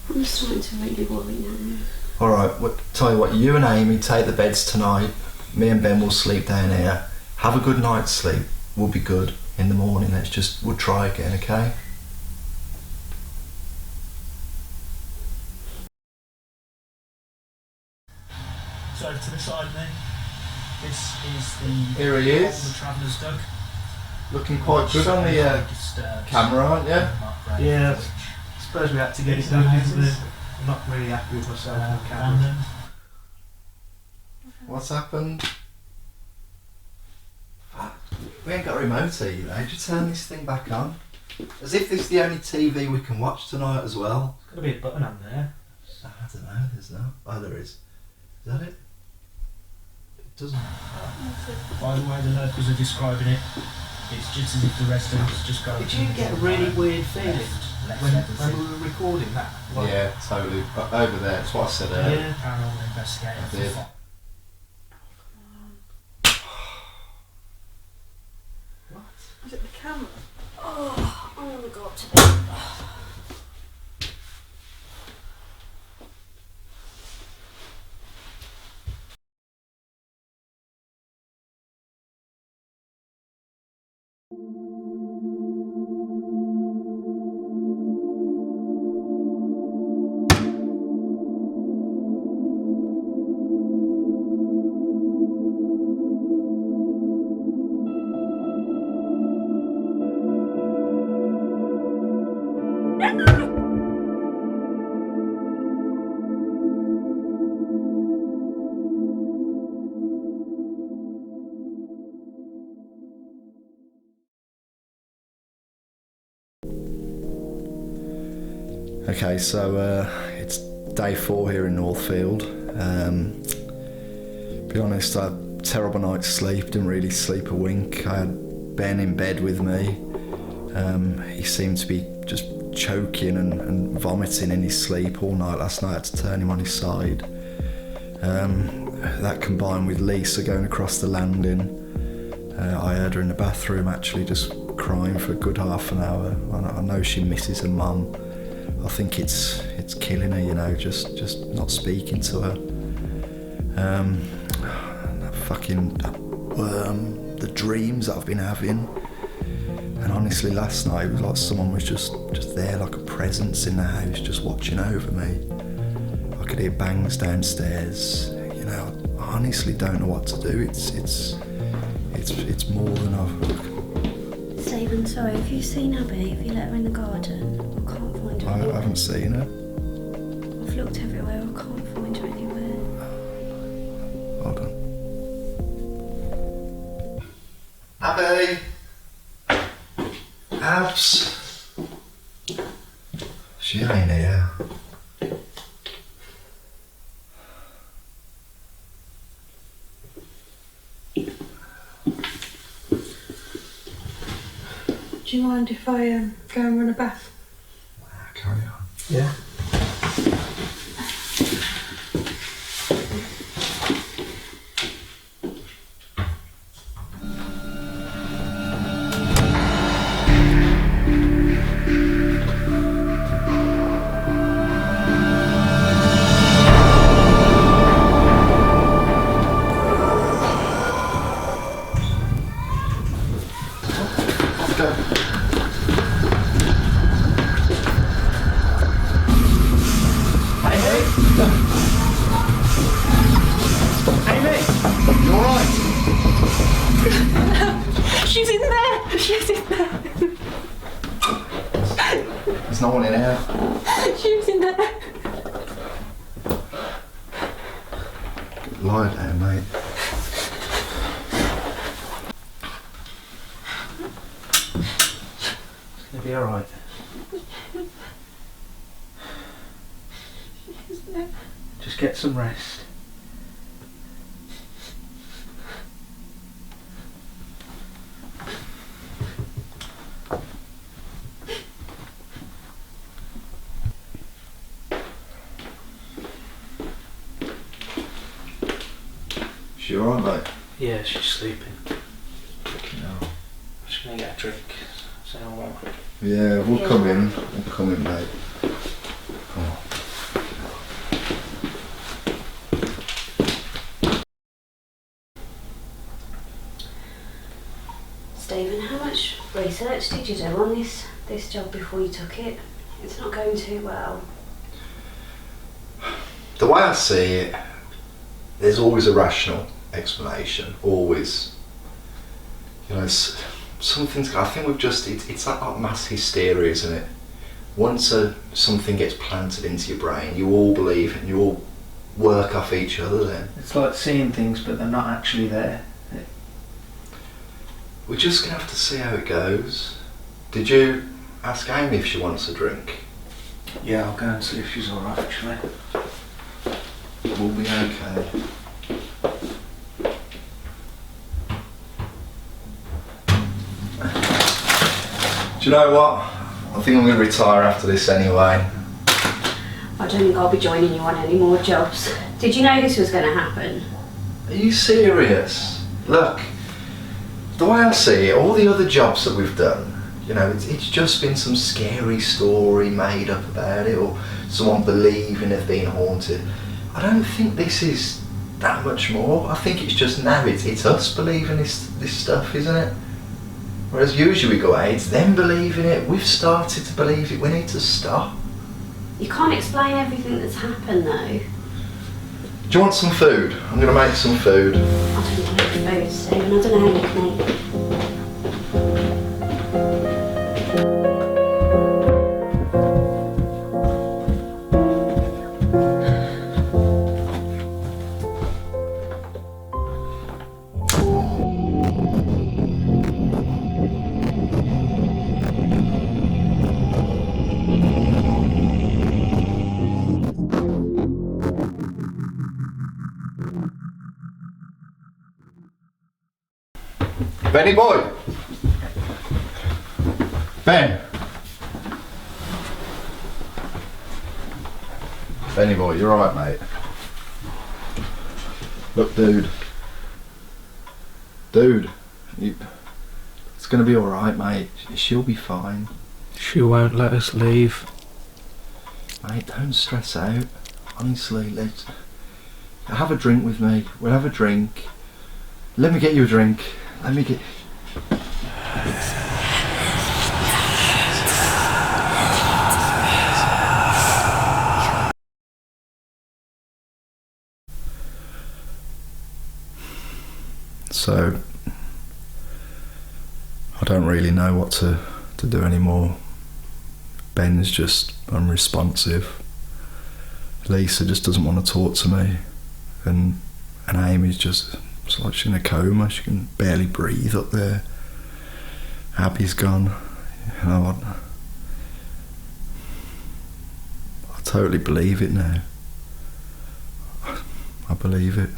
I'm starting to really worry now. Alright, tell you what, you and Amy take the beds tonight. Me and Ben will sleep down here. Have a good night's sleep. We'll be good in the morning. We'll try again, okay? So to the side then, this is the Here he is. The Traveller's Dug. Looking quite good on the camera, aren't you? Yeah, I suppose we had to get it done, isn't it? I'm not really happy with myself on the camera. What's happened? Fuck. We ain't got a remote here, you know. Just turn this thing back on. As if this is the only TV we can watch tonight as well. There's got to be a button on there. I don't know, there's no. Oh, there is. Is that it? It doesn't. By the way, the locals are describing it, it's just as if the residents just go. Did you get a really weird feeling when we were recording that? Like, Yeah, totally. Over there, that's what I said earlier. Yeah, Paranormal Investigators. I did. Is it the camera? Oh, I want to go up to bed. Okay, so it's day 4 here in Northfield. Be honest, I had a terrible night's sleep, didn't really sleep a wink. I had Ben in bed with me. He seemed to be just choking and vomiting in his sleep all night last night. I had to turn him on his side. That combined with Lisa going across the landing. I heard her in the bathroom actually just crying for a good half an hour. I know she misses her mum. I think it's killing her, you know, just not speaking to her. That worm, the dreams that I've been having. And honestly, last night it was like someone was just there, like a presence in the house, just watching over me. I could hear bangs downstairs. You know, I honestly don't know what to do. It's more than I've. Stephen, sorry, have you seen Abby? Have you let her in the garden? I can't find her. I haven't seen her. I've looked everywhere, I can't find her anywhere. Hold on. Abby! Abs! She ain't here. Do you mind if I go and run a bath? Carry on. Yeah. She's in there! She's in there! There's no one in here. She's in there! Lie down, mate. It's gonna be alright. Just get some rest. She alright, mate? Yeah, she's sleeping. No. I'm just gonna get a drink. So well. Yeah, we'll come in. We'll come in, mate. Come on. Stephen, how much research did you do on this job before you took it? It's not going too well. The way I see it, there's always a rational explanation, always. You know, something's. I think we've just. It's that like mass hysteria, isn't it? Once something gets planted into your brain, you all believe and you all work off each other. Then It's like seeing things, but they're not actually there. we're just gonna have to see how it goes. Did you ask Amy if she wants a drink? Yeah, I'll go and see if she's alright actually. We'll be okay. Do you know what? I think I'm going to retire after this anyway. I don't think I'll be joining you on any more jobs. Did you know this was going to happen? Are you serious? Look, the way I see it, all the other jobs that we've done, you know, it's just been some scary story made up about it, or someone believing they've been haunted. I don't think this is that much more. I think it's just now it's us believing this stuff, isn't it? Whereas usually we go, hey, it's them believing it, we've started to believe it, we need to stop. You can't explain everything that's happened though. Do you want some food? I'm going to make some food. I don't want food soon, I don't know how you can eat. Benny boy! Ben! Benny boy, you're alright, mate. Look, dude. Dude, it's gonna be alright, mate. She'll be fine. She won't let us leave. Mate, don't stress out. Honestly, let's have a drink with me. We'll have a drink. Let me get you a drink. Let me get... So, I don't really know what to do anymore. Ben's just unresponsive. Lisa just doesn't want to talk to me. And Amy's just... It's like she's in a coma, she can barely breathe up there. Abby's gone. You know what? I totally believe it now. I believe it.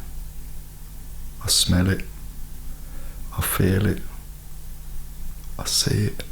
I smell it. I feel it. I see it.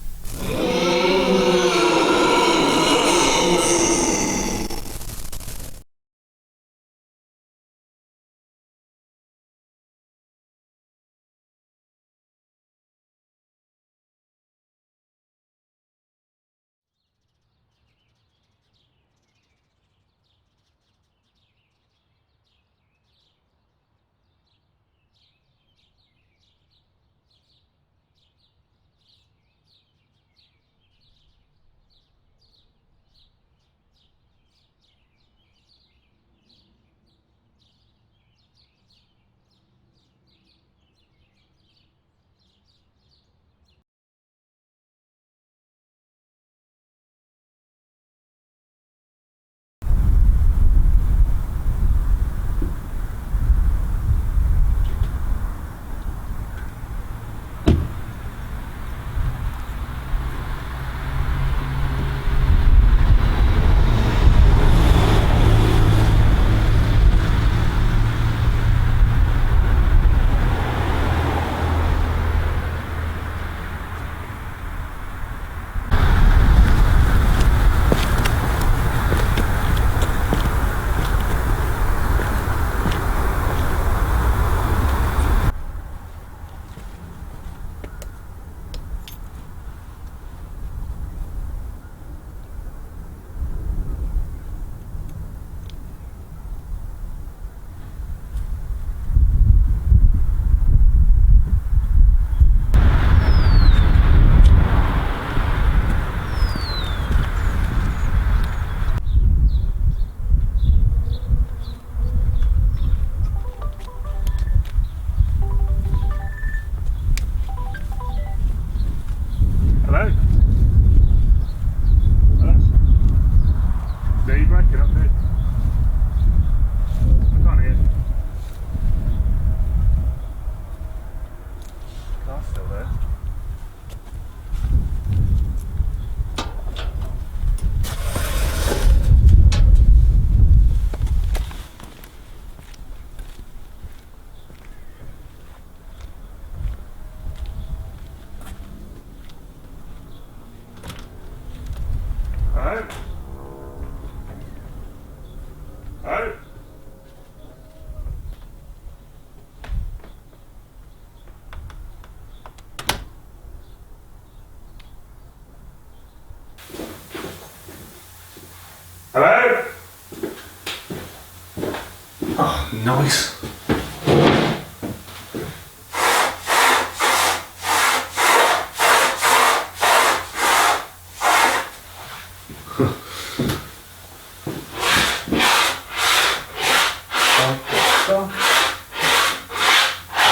Nice.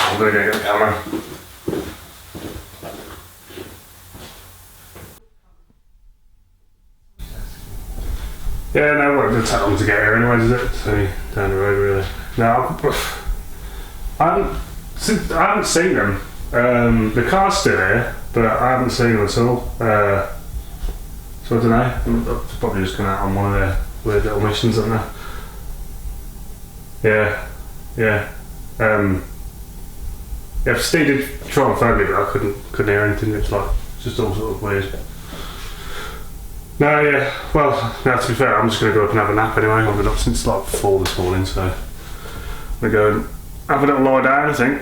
I'm gonna go get the camera. Yeah, no, well, it doesn't take long to get here anyway, does it? It's only down the road, really. No, I haven't seen them. The car's still here, but I haven't seen them at all. So I don't know. I'm probably just going out on one of their weird little missions, aren't they? Yeah. Yeah, Steve did try and phone me, but I couldn't hear anything. It's just all sort of weird. No, yeah. Well, no, to be fair, I'm just going to go up and have a nap anyway. I've been up since like 4 this morning, so I'm going to go and have a little lie down, I think.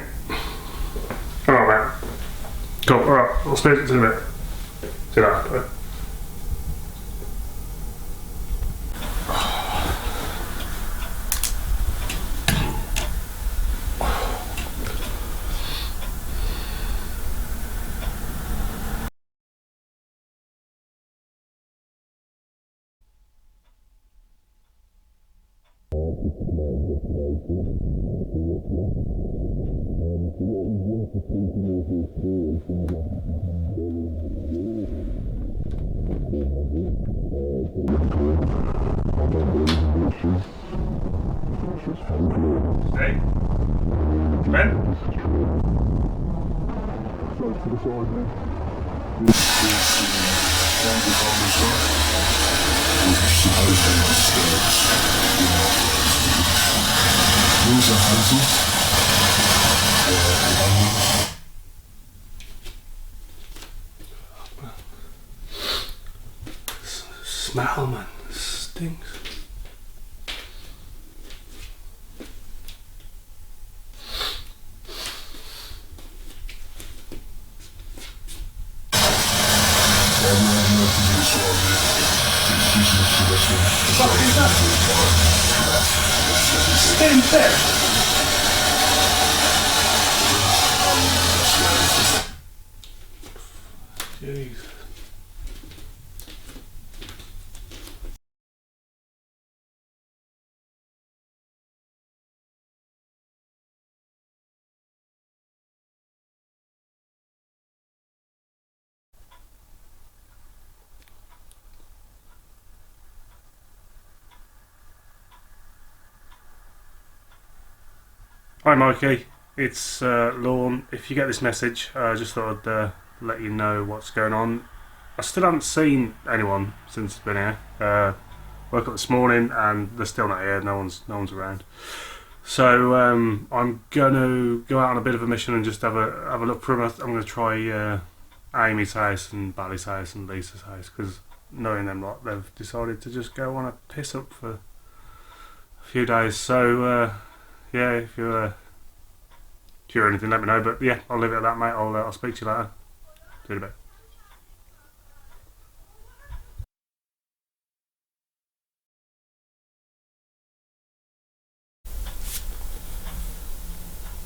Alright, mate. Cool, alright. I'll speak to you in a bit. See you later. Bye. Hey, Ben? Smell, man. It stinks. Stand there. Jeez. Hi Mikey, it's Lorne. If you get this message, I just thought I'd let you know what's going on. I still haven't seen anyone since I've been here. Woke up this morning and they're still not here. No one's around. So I'm gonna go out on a bit of a mission and just have a look for them. I'm gonna try Amy's house and Bally's house and Lisa's house, because knowing them lot, they've decided to just go on a piss up for a few days. So. Yeah, if you hear anything, let me know. But yeah, I'll leave it at that, mate. I'll speak to you later. See you in a bit.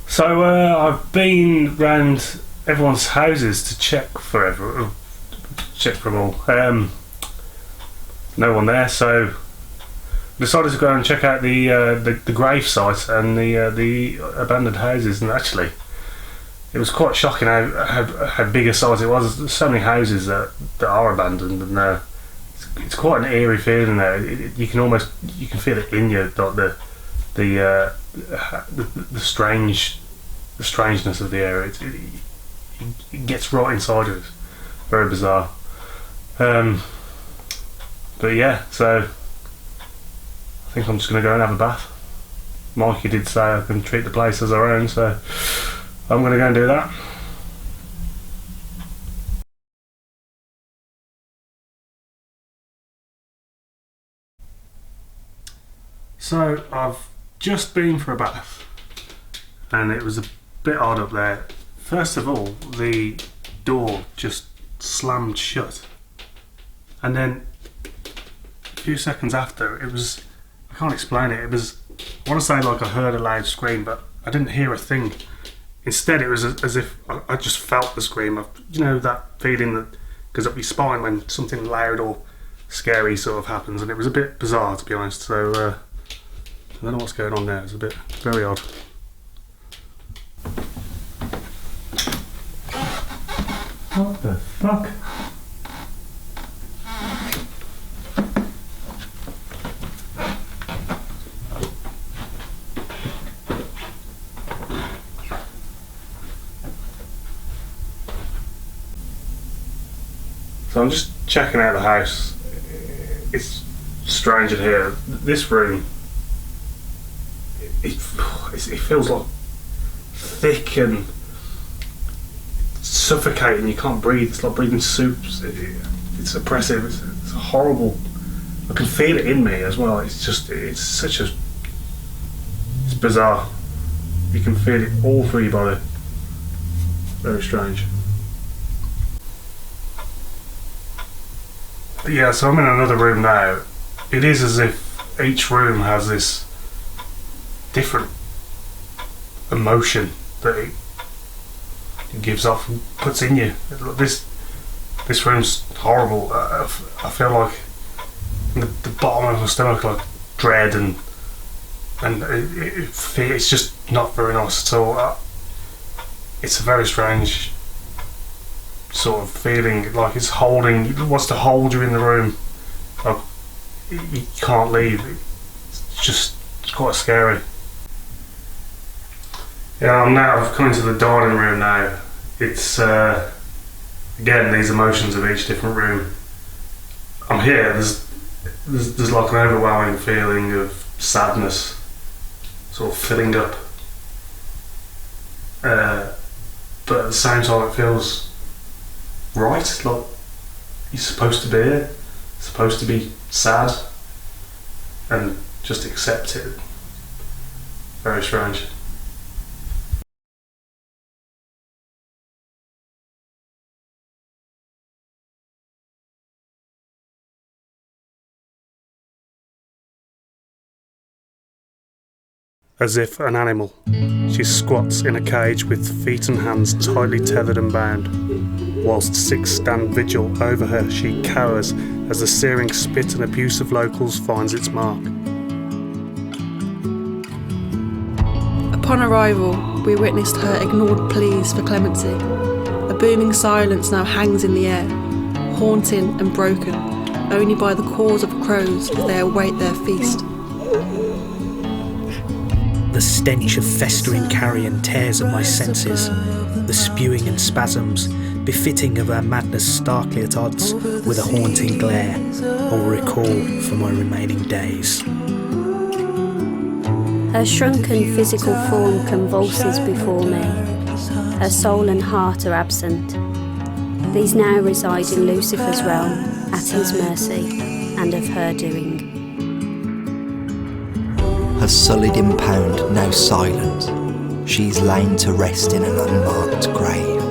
So I've been round everyone's houses to check for them all. No one there, so decided to go and check out the grave site and the abandoned houses, and actually it was quite shocking how big a site it was. There's so many houses that are abandoned, and it's quite an eerie feeling there. You can feel it in you, like the strangeness of the area. It gets right inside of it. Very bizarre. But yeah, so I think I'm just going to go and have a bath. Mikey did say I can treat the place as our own, so I'm going to go and do that. So I've just been for a bath and it was a bit odd up there. First of all, the door just slammed shut, and then a few seconds after, it was, I can't explain it, it was I want to say like I heard a loud scream, but I didn't hear a thing. Instead, it was as if I just felt the scream. You know, that feeling that goes up your spine when something loud or scary sort of happens, and it was a bit bizarre, to be honest. So I don't know what's going on there. It's a bit very odd. What the fuck? So I'm just checking out the house. It's strange in here. This room, it feels like thick and suffocating. You can't breathe. It's like breathing soup. It's oppressive. It's horrible. I can feel it in me as well. It's bizarre. You can feel it all through your body. Very strange. Yeah, so I'm in another room now. It is as if each room has this different emotion that it gives off and puts in you. This room's horrible. I feel like in the bottom of my stomach, like dread, and it's just not very nice. So it's a very strange sort of feeling, like it wants to hold you in the room. Like, you can't leave. It's quite scary. Yeah, I've come into the dining room now. It's again, these emotions of each different room. I'm here. There's like an overwhelming feeling of sadness, sort of filling up. But at the same time, it feels right, like you're supposed to be here, supposed to be sad, and just accept it. Very strange. As if an animal, she squats in a cage with feet and hands tightly tethered and bound. Whilst 6 stand vigil over her, she cowers as the searing spit and abuse of locals finds its mark. Upon arrival, we witnessed her ignored pleas for clemency. A booming silence now hangs in the air, haunting and broken only by the calls of crows as they await their feast. The stench of festering carrion tears at my senses, the spewing and spasms, befitting of her madness starkly at odds with a haunting glare, I will recall for my remaining days. Her shrunken physical form convulses before me. Her soul and heart are absent. These now reside in Lucifer's realm, at his mercy, and of her doing. Her sullied impound now silent, she's lain to rest in an unmarked grave.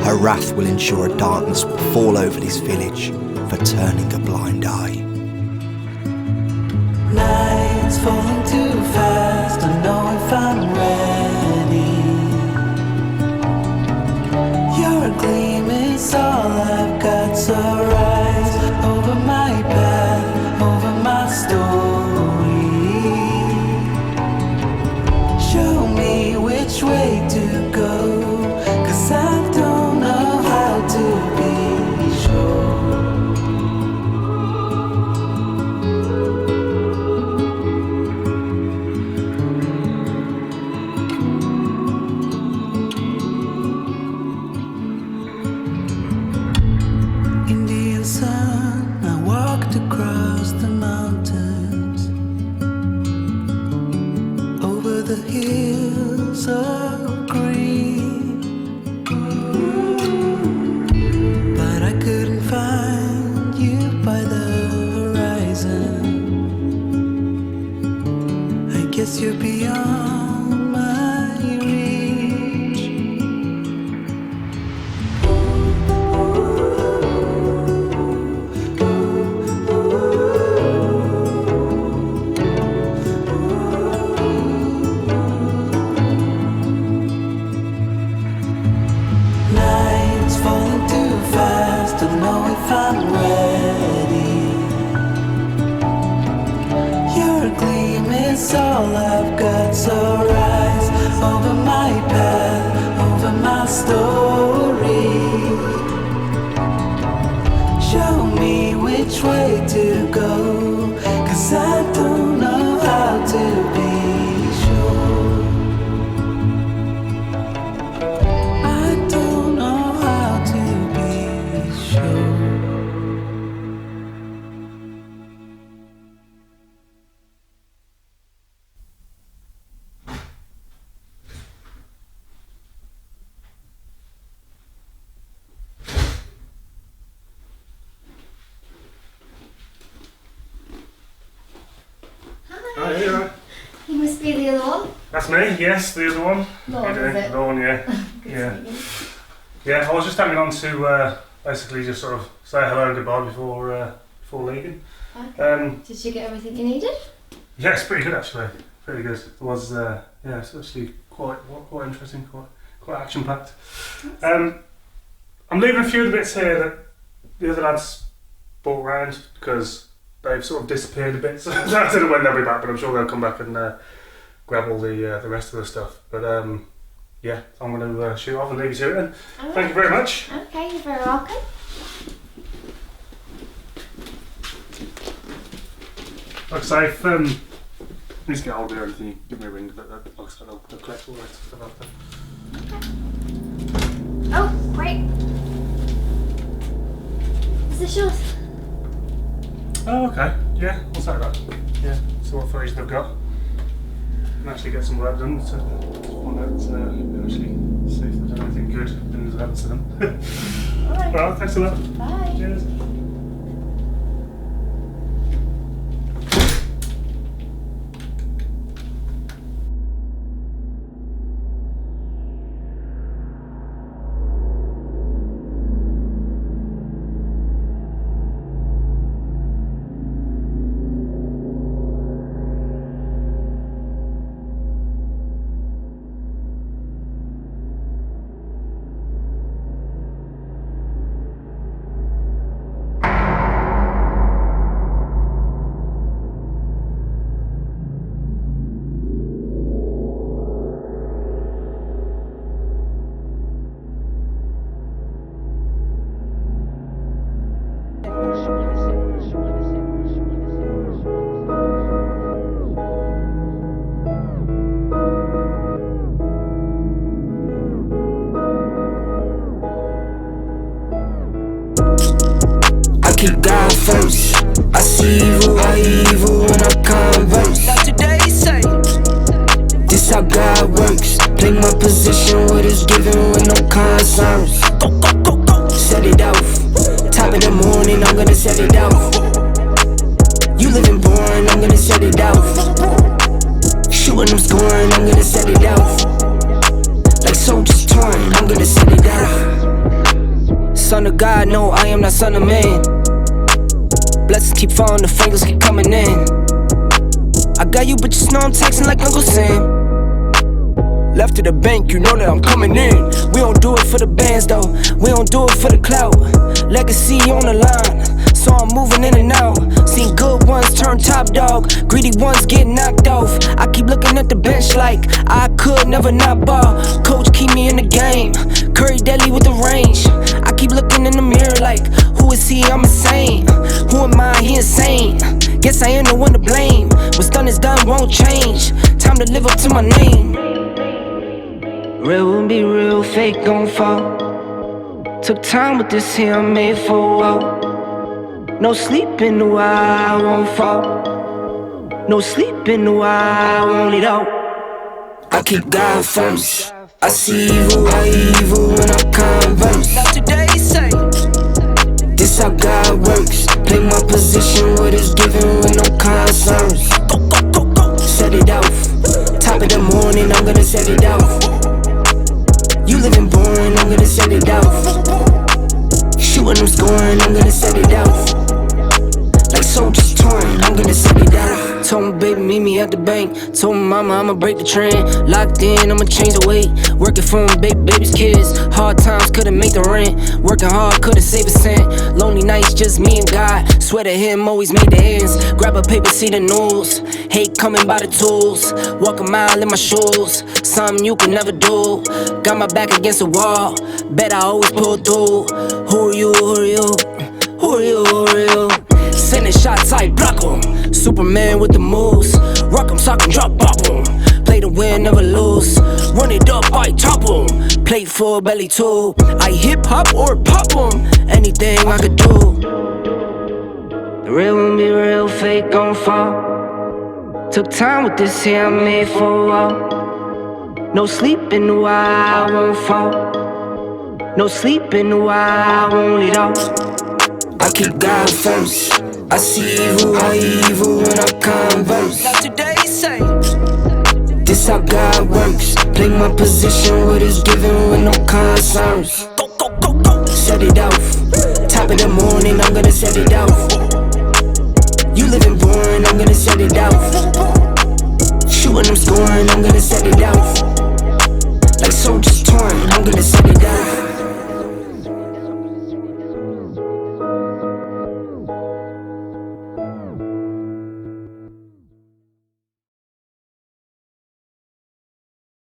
Her wrath will ensure darkness will fall over this village for turning a blind eye. Night's falling too fast, I know if I'm ready. Your gleam is all I've got, so rise over my path, over my story. Show me which way to go, 'cause I don't know how to be sure. Indian sun, I walked across the mountains, over the hills of green, but I couldn't find you by the horizon. I guess you're beyond my reach. got to rise over my path, over my story. Show me which way to go, 'cause I don't know how to be sure. I don't know how to be sure. Oh, yeah, you're right. You must be the other one. That's me, yes, the other one. Lorne, How you doing? is it? Lorne, yeah. Yeah. Yeah, I was just hanging on to basically just sort of say hello and goodbye before leaving. Okay. Did you get everything you needed? Yeah, it's pretty good actually. Pretty good. It was yeah, it's actually quite interesting, quite action packed. I'm leaving a few of the bits here that the other lads brought round because they've sort of disappeared a bit. So I don't know when they'll be back, but I'm sure they'll come back and grab all the rest of the stuff. But yeah, I'm going to shoot off and leave you to it then. Right. Thank you very much. Okay, you're very welcome. Like I say, if you need to get hold of me or anything, you give me a ring, but like I said, I'll collect all the rest of the stuff after. Oh, great. Is this yours? Oh, okay. Yeah, what's that about? Yeah, so what footage they've got. And actually get some work done to find out, actually see if there's anything good in the events to them. Alright. Well, thanks a lot. Bye. Cheers. keep God first. I see evil, when I converse. Now today say, this how God works. Play my position, what is given with no concerns. Go, go, go, go. Set it off. Top of the morning, I'm gonna set it off. You living boring, I'm gonna set it off. Shooting, I'm scoring, I'm gonna set it off. Like soldiers torn, I'm gonna set it off. Son of God, no, I am not son of man. Blessings keep falling, the fingers keep coming in. I got you, but just know I'm texting like Uncle Sam. Left to the bank, you know that I'm coming in. We don't do it for the bands though, we don't do it for the clout. Legacy on the line, so I'm moving in and out. Seen good ones turn top dog, greedy ones get knocked off. I keep looking at the bench like I could never not ball. Coach keep me in the game, Curry deadly with the range. I keep looking in the mirror like, who is he? I'm insane. Who am I? He insane. Guess I ain't the one to blame. What's done is done, won't change. Time to live up to my name. Real will be real, fake gon' fall. Took time with this here, I'm made for a while. No sleep in the while, I won't fall. No sleep in the while, I want it all. I keep God first. I see evil, when I converse. Now today say, this how God works. Play my position, what is given with no concerns. Go, go, go, go. Set it off. Top of the morning, I'm gonna set it off. You living boring, I'm gonna set it off. Shooting, I'm scoring, I'm gonna set it off. Like soldiers torn, I'm gonna set it off. Told him, baby, meet me at the bank. Told him, mama, I'ma break the trend. Locked in, I'ma change the weight. Working for him, baby's kids. Hard times couldn't make the rent. Working hard couldn't save a cent. Lonely nights, just me and God. Swear to him, always made the ends. Grab a paper, see the news. Hate coming by the tools. Walk a mile in my shoes. Something you can never do. Got my back against the wall. Bet I always pull through. Who are you? Who are you? Who are you? Who are you? Sending shots, I block 'em. Superman with the moves. Rock 'em, sock 'em, drop, bop 'em. Play to win, never lose. Run it up, I top 'em. Plate full, belly too. I hip hop or pop 'em. Anything I could do. The real won't be real, fake gon' fall. Took time with this here, I made for a while. No sleeping while I won't fall. No sleeping while I won't eat off. I keep God first. I see evil, I evil when I converse. Not today, say. This how God works. Play my position, what is given with no concerns. Go, go, go, go. Set it off. Top of the morning, I'm gonna set it off. You living boring, I'm gonna set it off. Shooting, I'm scoring, I'm gonna set it off.